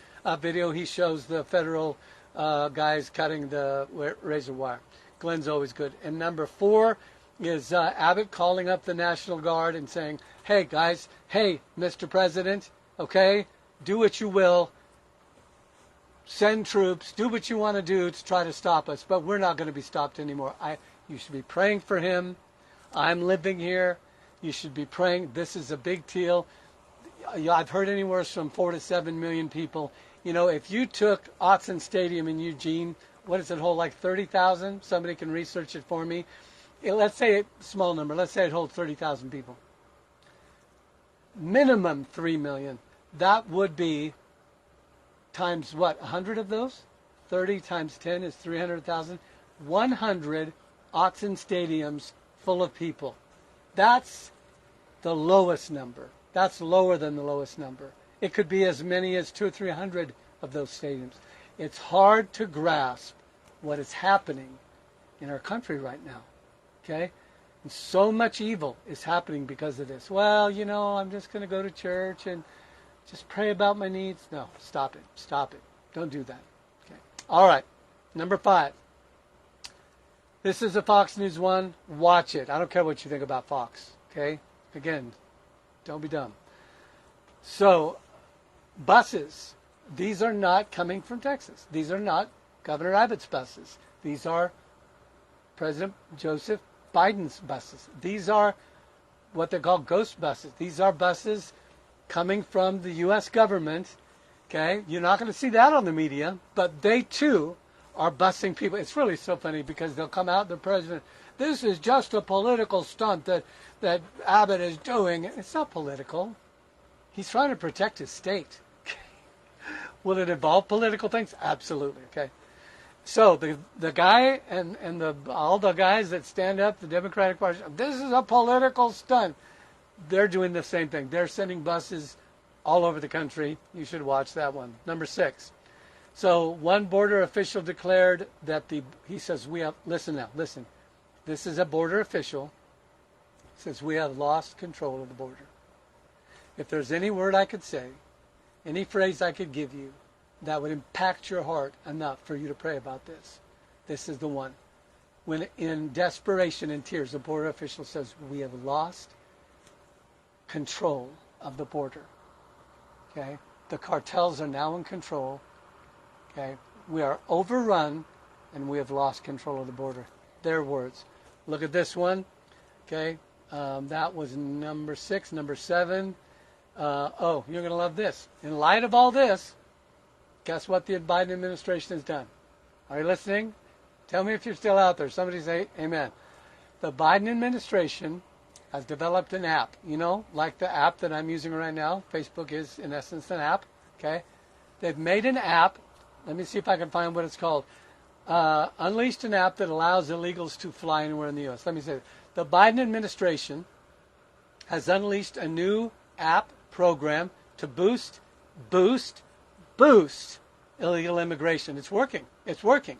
S1: video, he shows the federal guys cutting the razor wire. Glenn's always good. And number 4 is Abbott calling up the National Guard and saying, hey guys, hey Mr. President, okay, do what you will, send troops, do what you want to do to try to stop us, but we're not going to be stopped anymore. You should be praying for him. I'm living here. You should be praying. This is a big deal. I've heard anywhere from 4 to 7 million people. If you took Autzen Stadium in Eugene, what does it hold, like 30,000? Somebody can research it for me. Let's say a small number. Let's say it holds 30,000 people. Minimum 3 million. That would be times what? 100 of those? 30 times 10 is 300,000. 100 Autzen stadiums full of people. That's the lowest number. That's lower than the lowest number. It could be as many as 200 or 300 of those stadiums. It's hard to grasp what is happening in our country right now. Okay? And so much evil is happening because of this. Well, I'm just going to go to church and just pray about my needs. No, stop it. Stop it. Don't do that. Okay. All right. Number 5. This is a Fox News one. Watch it. I don't care what you think about Fox. Okay? Again, don't be dumb. So, buses. These are not coming from Texas. These are not Governor Abbott's buses. These are President Joseph Biden's buses. These are what they call ghost buses. These are buses coming from the U.S. government. Okay? You're not going to see that on the media, but they too are busing people. It's really so funny because they'll come out, the president, this is just a political stunt that Abbott is doing. It's not political. He's trying to protect his state. Will it involve political things? Absolutely. Okay. So the guy and all the guys that stand up, the Democratic Party, this is a political stunt. They're doing the same thing. They're sending buses all over the country. You should watch that one. Number 6. So one border official declared that he says, listen. This is a border official. Says we have lost control of the border. If there's any word I could say, any phrase I could give you that would impact your heart enough for you to pray about this, this is the one. When in desperation and tears, the border official says, we have lost control of the border. Okay? The cartels are now in control. Okay? We are overrun and we have lost control of the border. Their words. Look at this one. Okay? That was number 6. Number 7. You're going to love this. In light of all this, guess what the Biden administration has done? Are you listening? Tell me if you're still out there. Somebody say amen. The Biden administration has developed an app. You know, like the app that I'm using right now. Facebook is, in essence, an app. Okay? They've made an app. Let me see if I can find what it's called. Unleashed an app that allows illegals to fly anywhere in the U.S. Let me say that. The Biden administration has unleashed a new app program to boost illegal immigration. It's working. It's working.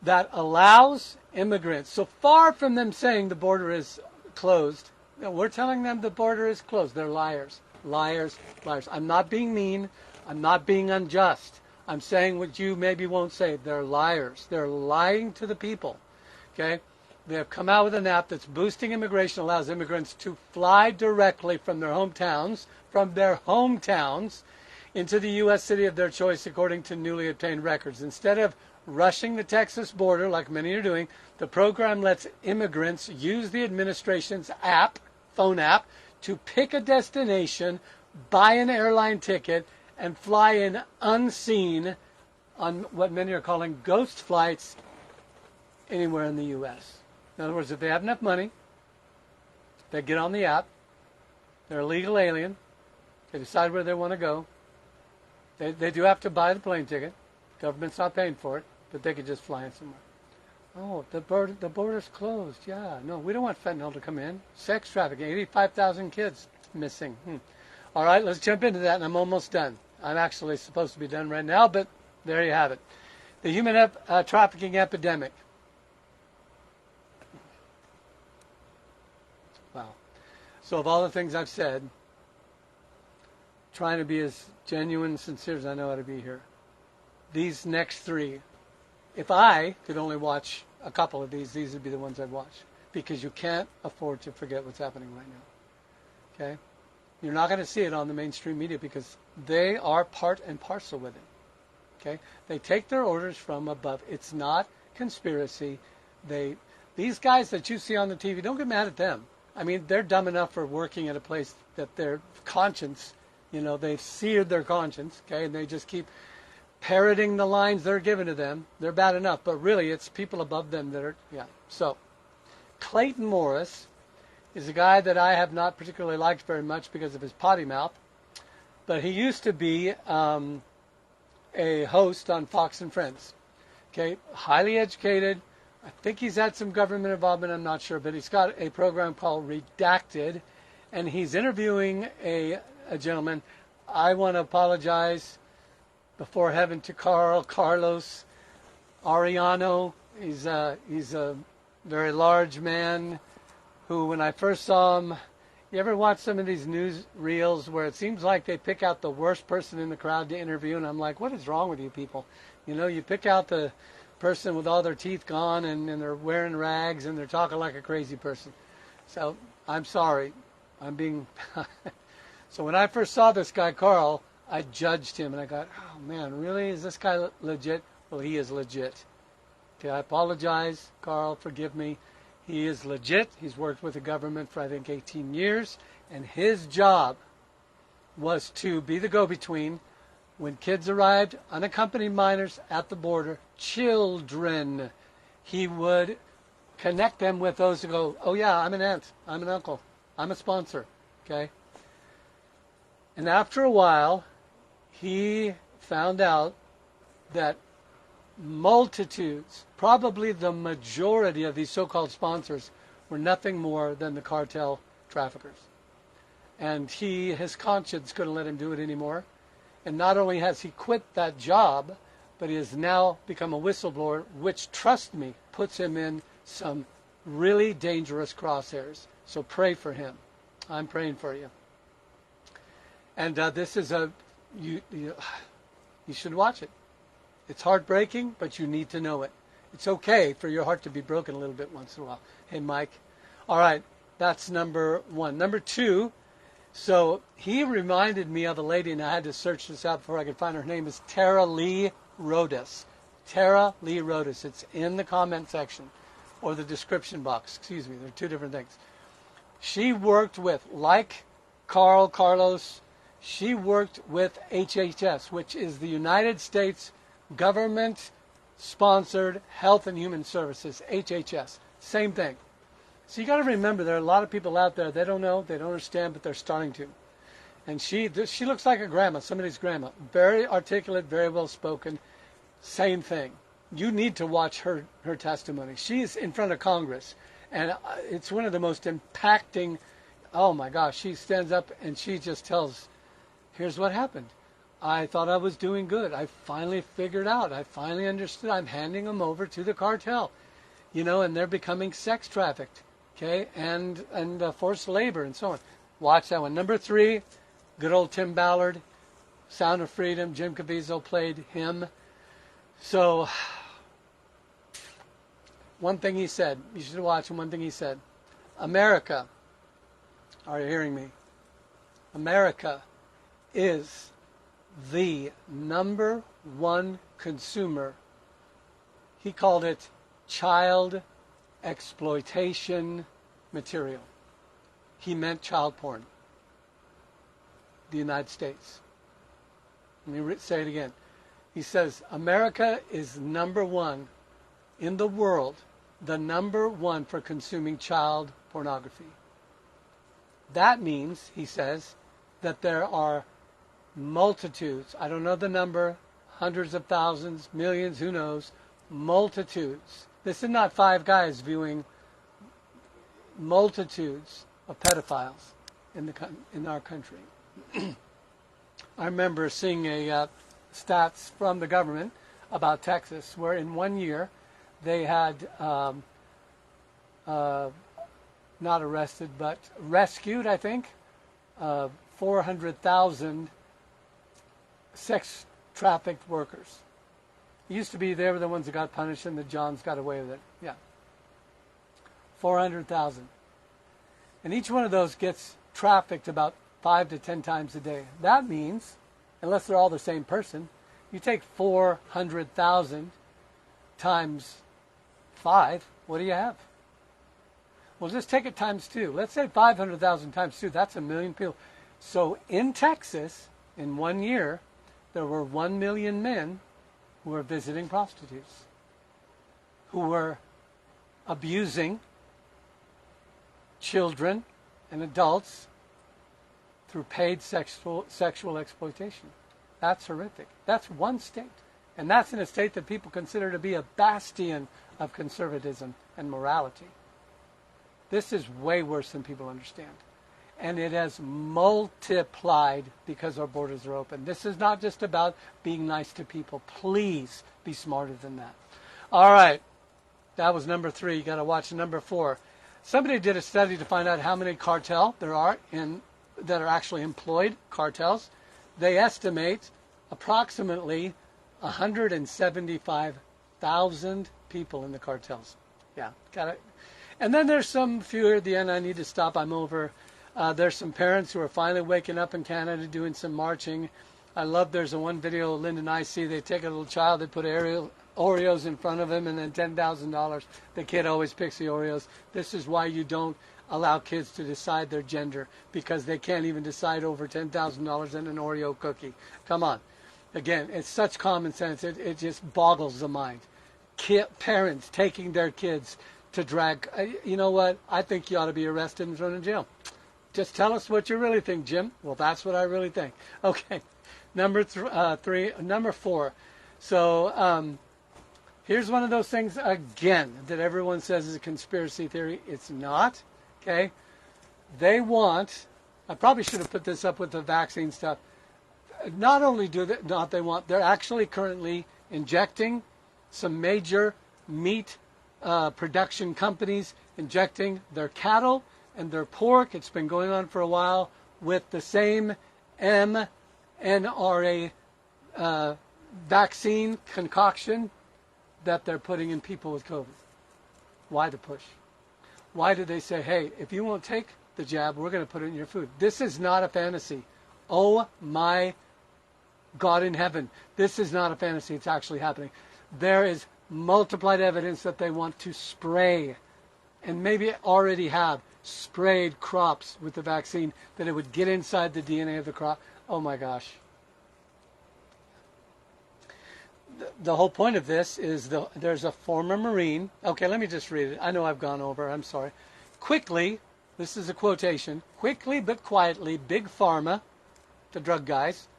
S1: That allows immigrants, so far from them saying the border is closed, we're telling them the border is closed. They're liars. Liars. Liars. I'm not being mean. I'm not being unjust. I'm saying what you maybe won't say. They're liars. They're lying to the people. Okay? They have come out with an app that's boosting immigration, allows immigrants to fly directly from their hometowns, into the U.S. city of their choice according to newly obtained records. Instead of rushing the Texas border, like many are doing, the program lets immigrants use the administration's app, phone app, to pick a destination, buy an airline ticket, and fly in unseen on what many are calling ghost flights anywhere in the U.S. In other words, if they have enough money, they get on the app, they're a legal alien, they decide where they want to go. They do have to buy the plane ticket. Government's not paying for it, but they could just fly in somewhere. Oh, the border's closed. Yeah, no, we don't want fentanyl to come in. Sex trafficking, 85,000 kids missing. All right, let's jump into that, and I'm almost done. I'm actually supposed to be done right now, but there you have it. The human trafficking epidemic. Wow. So of all the things I've said, trying to be as genuine and sincere as I know how to be here, these next 3, if I could only watch a couple of these would be the ones I'd watch, because you can't afford to forget what's happening right now. Okay? You're not going to see it on the mainstream media because they are part and parcel with it. Okay? They take their orders from above. It's not conspiracy. These guys that you see on the TV, don't get mad at them. I mean, they're dumb enough for working at a place that their conscience, they've seared their conscience, okay, and they just keep parroting the lines they're given to them. They're bad enough, but really it's people above them that are, So, Clayton Morris is a guy that I have not particularly liked very much because of his potty mouth, but he used to be a host on Fox and Friends, okay, highly educated. I think he's had some government involvement, I'm not sure, but he's got a program called Redacted, and he's interviewing a gentleman. I want to apologize before heaven to Carlos Ariano. He's a very large man who, when I first saw him, you ever watch some of these news reels where it seems like they pick out the worst person in the crowd to interview, and I'm like, what is wrong with you people? You pick out the person with all their teeth gone and they're wearing rags and they're talking like a crazy person. So I'm sorry. I'm being... So when I first saw this guy, Carl, I judged him and I thought, oh man, really? Is this guy legit? Well, he is legit. Okay, I apologize, Carl, forgive me. He is legit. He's worked with the government for, I think, 18 years. And his job was to be the go-between when kids arrived, unaccompanied minors at the border, children. He would connect them with those who go, oh yeah, I'm an aunt, I'm an uncle, I'm a sponsor, okay? And after a while, he found out that multitudes, probably the majority of these so-called sponsors were nothing more than the cartel traffickers. And his conscience couldn't let him do it anymore. And not only has he quit that job, but he has now become a whistleblower, which, trust me, puts him in some really dangerous crosshairs. So pray for him. I'm praying for you. And this is you should watch it. It's heartbreaking, but you need to know it. It's okay for your heart to be broken a little bit once in a while. Hey, Mike. All right, that's number one. Number two, so he reminded me of a lady, and I had to search this out before I could find her. Her name is Tara Lee Rodas. Tara Lee Rodas. It's in the comment section or the description box. Excuse me, they're two different things. She worked with, like Carlos, she worked with HHS, which is the United States Government-Sponsored Health and Human Services, HHS. Same thing. So you got to remember, there are a lot of people out there, they don't know, they don't understand, but they're starting to. And she looks like a grandma, somebody's grandma. Very articulate, very well spoken. Same thing. You need to watch her testimony. She's in front of Congress, and it's one of the most impacting. Oh my gosh, she stands up and she just tells, here's what happened. I thought I was doing good. I finally figured out. I finally understood. I'm handing them over to the cartel, and they're becoming sex trafficked, okay, and forced labor and so on. Watch that one. Number three, good old Tim Ballard, Sound of Freedom. Jim Caviezel played him. So, one thing he said, you should watch him. One thing he said, America, are you hearing me? America is the number one consumer. He called it child exploitation material. He meant child porn. The United States. Let me say it again. He says America is number one in the world, the number one for consuming child pornography. That means, he says, that there are multitudes, I don't know the number, hundreds of thousands, millions, who knows, multitudes. This is not five guys viewing, multitudes of pedophiles in our country. I remember seeing a stats from the government about Texas, where in 1 year they had not arrested but rescued, I think, 400,000 sex trafficked workers. It used to be they were the ones that got punished and the Johns got away with it. Yeah. 400,000. And each one of those gets trafficked about 5 to 10 times a day. That means, unless they're all the same person, you take 400,000 times 5, what do you have? Well, just take it times 2. Let's say 500,000 times 2. That's 1 million people. So in Texas, in 1 year, there were 1 million men who were visiting prostitutes, who were abusing children and adults through paid sexual exploitation. That's horrific. That's one state. And that's in a state that people consider to be a bastion of conservatism and morality. This is way worse than people understand. And it has multiplied because our borders are open. This is not just about being nice to people. Please be smarter than that. All right. That was number 3. You got to watch number 4. Somebody did a study to find out how many cartel there are that are actually employed, cartels. They estimate approximately 175,000 people in the cartels. Yeah, got it. And then there's some few at the end. I need to stop. I'm over. There's some parents who are finally waking up in Canada doing some marching. I love there's one video Linda and I see. They take a little child, they put Oreos in front of him, and then $10,000. The kid always picks the Oreos. This is why you don't allow kids to decide their gender, because they can't even decide over $10,000 in an Oreo cookie. Come on. Again, it's such common sense. It just boggles the mind. Parents taking their kids to drag. You know what? I think you ought to be arrested and thrown in jail. Just tell us what you really think, Jim. Well, that's what I really think. Okay. Number 4. So Here's one of those things, again, that everyone says is a conspiracy theory. It's not, okay? They want, I probably should have put this up with the vaccine stuff. Not only do they, not they want, they're actually currently injecting some major meat production companies, injecting their cattle and their pork. It's been going on for a while with the same mRNA vaccine concoction that they're putting in people with COVID. Why the push? Why did they say, hey, if you won't take the jab, we're going to put it in your food? This is not a fantasy. Oh my God in heaven. This is not a fantasy. It's actually happening. There is multiplied evidence that they want to spray, and maybe already have sprayed crops with the vaccine, that it would get inside the DNA of the crop. Oh my gosh. The whole point of this is there's a former Marine. Okay, let me just read it. I know I've gone over. I'm sorry. Quickly, this is a quotation, quickly but quietly, Big Pharma, the drug guys,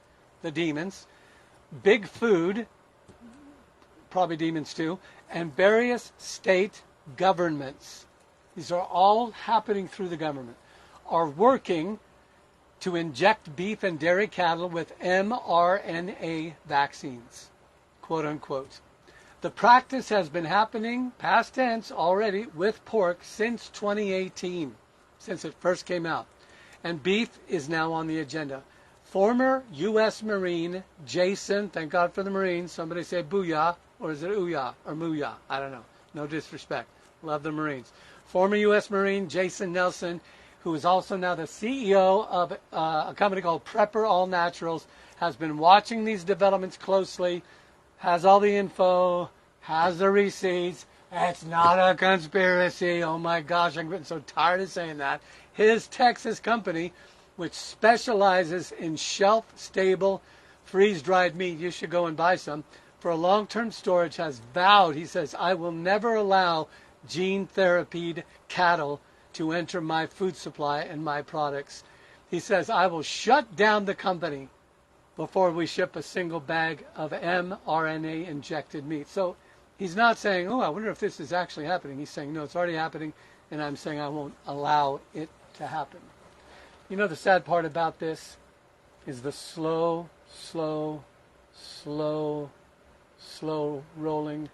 S1: the demons, Big Food, probably demons too, and various state governments, these are all happening through the government, are working to inject beef and dairy cattle with mRNA vaccines, quote unquote. The practice has been happening, past tense, already with pork since 2018, since it first came out. And beef is now on the agenda. Former U.S. Marine Jason, thank God for the Marines, somebody say booyah, or is it ooyah or mooyah? I don't know. No disrespect. Love the Marines. Former U.S. Marine Jason Nelson, who is also now the CEO of a company called Prepper All Naturals, has been watching these developments closely, has all the info, has the receipts. It's not a conspiracy. Oh my gosh, I'm getting so tired of saying that. His Texas company, which specializes in shelf-stable, freeze-dried meat, you should go and buy some, for a long-term storage, has vowed, he says, I will never allow gene-therapied cattle to enter my food supply and my products. He says, I will shut down the company before we ship a single bag of mRNA-injected meat. So he's not saying, oh, I wonder if this is actually happening. He's saying, no, it's already happening, and I'm saying I won't allow it to happen. You know, the sad part about this is the slow rolling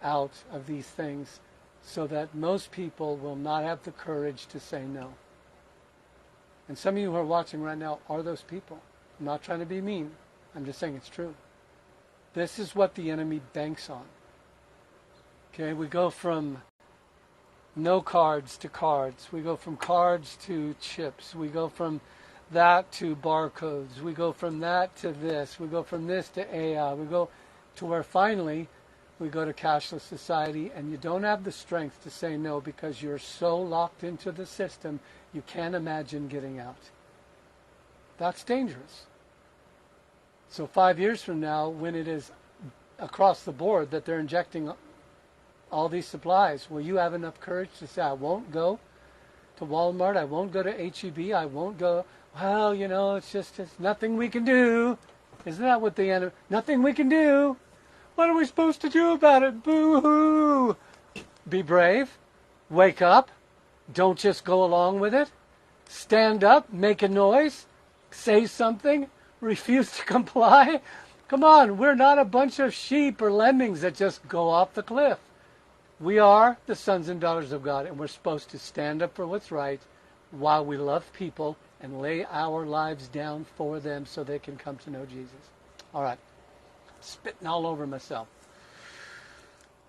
S1: out of these things, so that most people will not have the courage to say no. And some of you who are watching right now are those people. I'm not trying to be mean. I'm just saying it's true. This is what the enemy banks on. Okay, we go from no cards to cards. We go from cards to chips. We go from that to barcodes. We go from that to this. We go from this to AI. We go to where finally we go to cashless society, and you don't have the strength to say no because you're so locked into the system you can't imagine getting out. That's dangerous. So 5 years from now, when it is across the board that they're injecting all these supplies, will you have enough courage to say, I won't go to Walmart, I won't go to HEB, I won't go, well, you know, it's nothing we can do. Isn't that what the enemy, nothing we can do. What are we supposed to do about it? Boo-hoo! Be brave. Wake up. Don't just go along with it. Stand up. Make a noise. Say something. Refuse to comply. Come on, we're not a bunch of sheep or lemmings that just go off the cliff. We are the sons and daughters of God, and we're supposed to stand up for what's right while we love people and lay our lives down for them so they can come to know Jesus. All right. Spitting all over myself.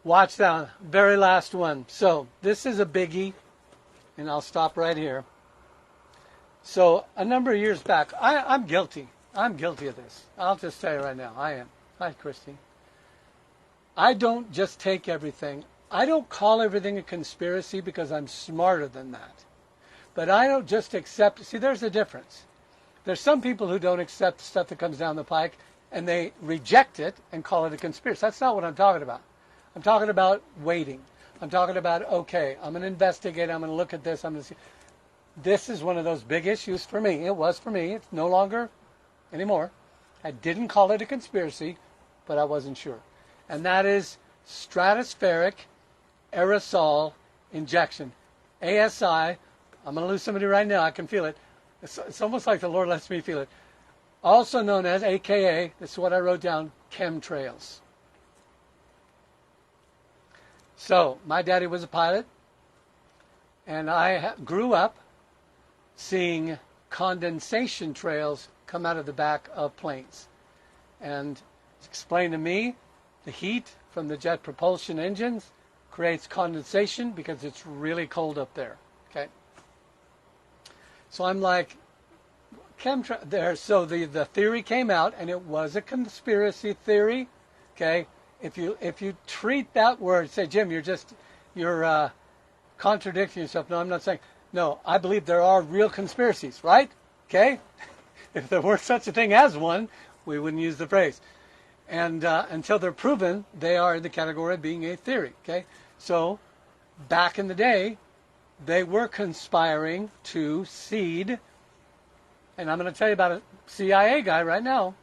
S1: Watch that very last one. So this is a biggie, and I'll stop right here. So a number of years back, I'm guilty. I'm guilty of this. I'll just tell you right now, I am. Hi, Christy. I don't just take everything. I don't call everything a conspiracy because I'm smarter than that. But I don't just accept. See, there's a difference. There's some people who don't accept stuff that comes down the pike, and they reject it and call it a conspiracy. That's not what I'm talking about. I'm talking about waiting. I'm talking about, okay, I'm going to investigate. I'm going to look at this. I'm going to see. This is one of those big issues for me. It was for me. It's no longer anymore. I didn't call it a conspiracy, but I wasn't sure. And that is stratospheric aerosol injection. ASI, I'm going to lose somebody right now, I can feel it. It's almost like the Lord lets me feel it. Also known as, AKA, this is what I wrote down, chemtrails. So, my daddy was a pilot, and I grew up seeing condensation trails come out of the back of planes. And it's explained to me, the heat from the jet propulsion engines creates condensation because it's really cold up there. Okay. So I'm like, there. So the theory came out, and it was a conspiracy theory. Okay. If you treat that word, say, Jim, you're contradicting yourself. No, I'm not saying. No, I believe there are real conspiracies, right? Okay. If there were such a thing as one, we wouldn't use the phrase. And until they're proven, they are in the category of being a theory. Okay. So back in the day, they were conspiring to seed. And I'm going to tell you about a CIA guy right now.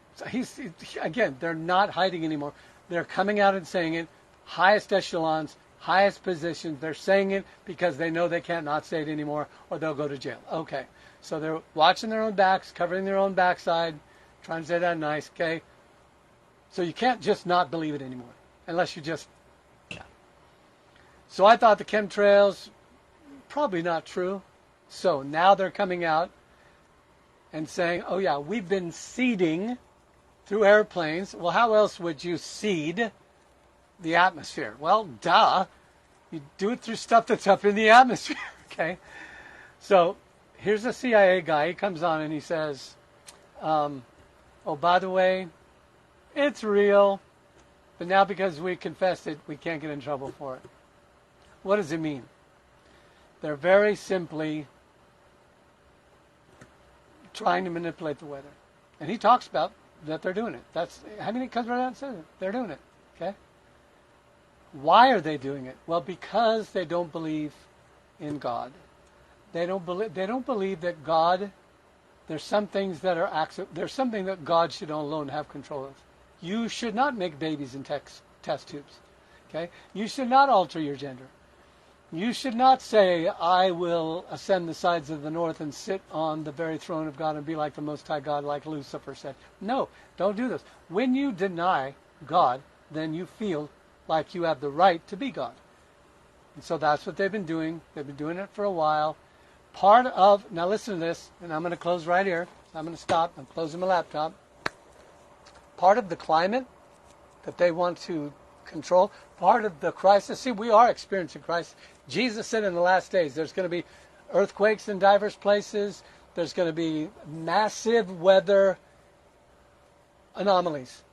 S1: Again, they're not hiding anymore. They're coming out and saying it. Highest echelons, highest positions. They're saying it because they know they can't not say it anymore or they'll go to jail. Okay. So they're watching their own backs, covering their own backside, trying to say that nice. Okay. So you can't just not believe it anymore unless you just, yeah. So I thought the chemtrails, probably not true. So now they're coming out and saying, oh yeah, we've been seeding through airplanes. Well, how else would you seed the atmosphere? Well, duh. You do it through stuff that's up in the atmosphere, okay? So here's a CIA guy. He comes on and he says, oh, by the way, it's real, but now because we confessed it, we can't get in trouble for it. What does it mean? They're very simply trying to manipulate the weather. And he talks about that they're doing it. He comes right out and says it. They're doing it. Okay? Why are they doing it? Well, because they don't believe in God. They don't believe that God, there's some things that are there's something that God should alone have control of. You should not make babies in test tubes. Okay? You should not alter your gender. You should not say, I will ascend the sides of the north and sit on the very throne of God and be like the Most High God, like Lucifer said. No, don't do this. When you deny God, then you feel like you have the right to be God. And so that's what they've been doing. They've been doing it for a while. Now listen to this, and I'm going to close right here. I'm going to stop. I'm closing my laptop. Part of the climate that they want to control, part of the crisis. See, we are experiencing crisis. Jesus said in the last days there's going to be earthquakes in diverse places. There's going to be massive weather anomalies,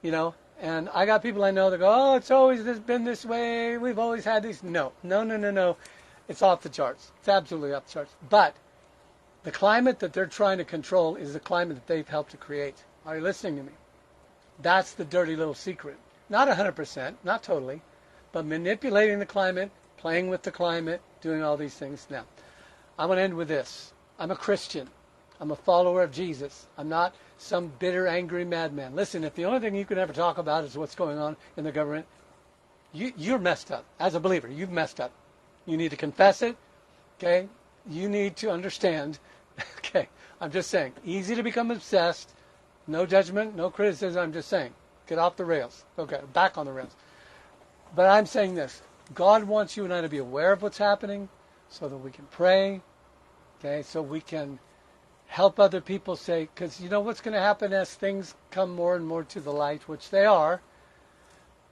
S1: And I got people I know that go, oh, it's always been this way. We've always had these. No. It's off the charts. It's absolutely off the charts. But the climate that they're trying to control is the climate that they've helped to create. Are you listening to me? That's the dirty little secret. Not 100%, not totally, but manipulating the climate, playing with the climate, doing all these things. Now, I'm going to end with this. I'm a Christian. I'm a follower of Jesus. I'm not some bitter, angry madman. Listen, if the only thing you can ever talk about is what's going on in the government, you're messed up. As a believer, you've messed up. You need to confess it, okay? You need to understand, okay? I'm just saying, easy to become obsessed. No judgment, no criticism. I'm just saying. Get off the rails. Okay, back on the rails. But I'm saying this. God wants you and I to be aware of what's happening so that we can pray, okay, so we can help other people say, because you know what's going to happen as things come more and more to the light, which they are,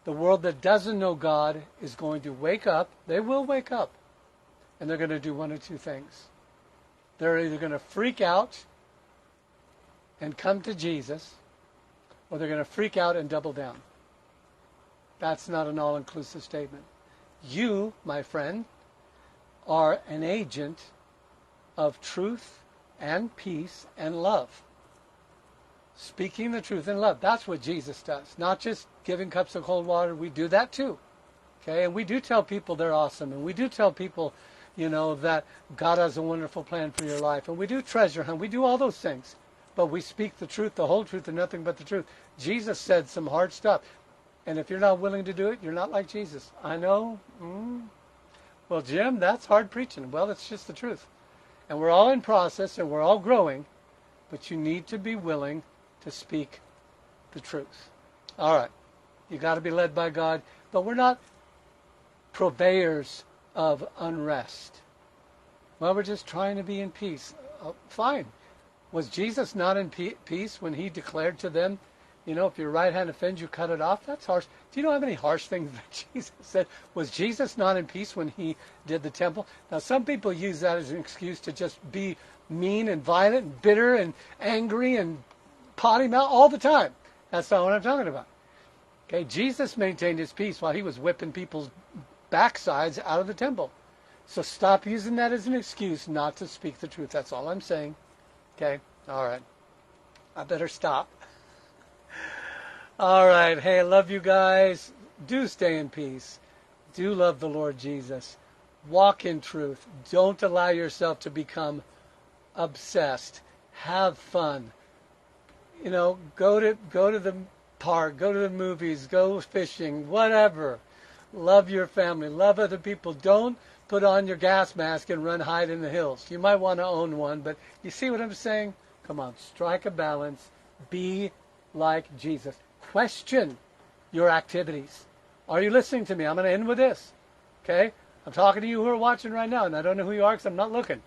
S1: the world that doesn't know God is going to wake up. They will wake up, and they're going to do one of two things. They're either going to freak out and come to Jesus, or they're going to freak out and double down. That's not an all-inclusive statement. You, my friend, are an agent of truth and peace and love. Speaking the truth in love. That's what Jesus does. Not just giving cups of cold water. We do that too. Okay? And we do tell people they're awesome. And we do tell people, that God has a wonderful plan for your life. And we do treasure hunt. We do all those things. But we speak the truth, the whole truth, and nothing but the truth. Jesus said some hard stuff. And if you're not willing to do it, you're not like Jesus. I know. Well, Jim, that's hard preaching. Well, it's just the truth. And we're all in process and we're all growing, but you need to be willing to speak the truth. All right. You got to be led by God, but we're not purveyors of unrest. Well, we're just trying to be in peace. Fine. Was Jesus not in peace when he declared to them, if your right hand offends you, cut it off? That's harsh. Do you know how many harsh things that Jesus said? Was Jesus not in peace when he did the temple? Now, some people use that as an excuse to just be mean and violent and bitter and angry and potty mouth all the time. That's not what I'm talking about. Okay, Jesus maintained his peace while he was whipping people's backsides out of the temple. So stop using that as an excuse not to speak the truth. That's all I'm saying. Okay, all right. I better stop. All right. Hey, I love you guys. Do stay in peace. Do love the Lord Jesus. Walk in truth. Don't allow yourself to become obsessed. Have fun. Go to the park, go to the movies, go fishing, whatever. Love your family. Love other people. Don't put on your gas mask and run hide in the hills. You might want to own one, but you see what I'm saying? Come on, strike a balance. Be like Jesus. Question your activities. Are you listening to me? I'm going to end with this. Okay? I'm talking to you who are watching right now, and I don't know who you are because I'm not looking.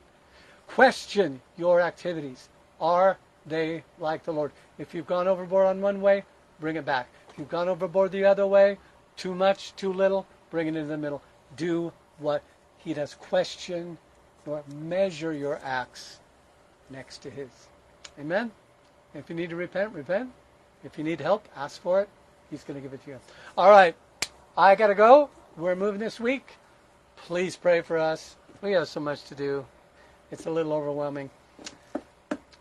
S1: Question your activities. Are they like the Lord? If you've gone overboard on one way, bring it back. If you've gone overboard the other way, too much, too little, bring it into the middle. Do what he does. Question or measure your acts next to his. Amen? If you need to repent, repent. If you need help, ask for it. He's going to give it to you. All right. I got to go. We're moving this week. Please pray for us. We have so much to do. It's a little overwhelming.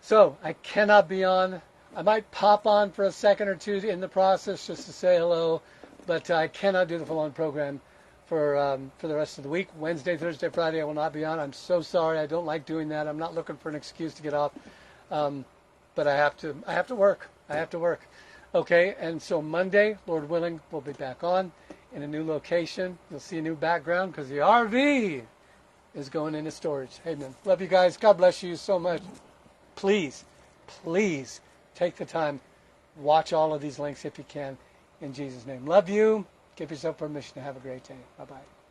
S1: So I cannot be on. I might pop on for a second or two in the process just to say hello, but I cannot do the full-on program for the rest of the week. Wednesday, Thursday, Friday, I will not be on. I'm so sorry. I don't like doing that. I'm not looking for an excuse to get off, but I have to work. I have to work. Okay, and so Monday, Lord willing, we'll be back on in a new location. You'll see a new background because the RV is going into storage. Amen. Love you guys. God bless you so much. Please, please take the time. Watch all of these links if you can. In Jesus' name. Love you. Give yourself permission to have a great day. Bye-bye.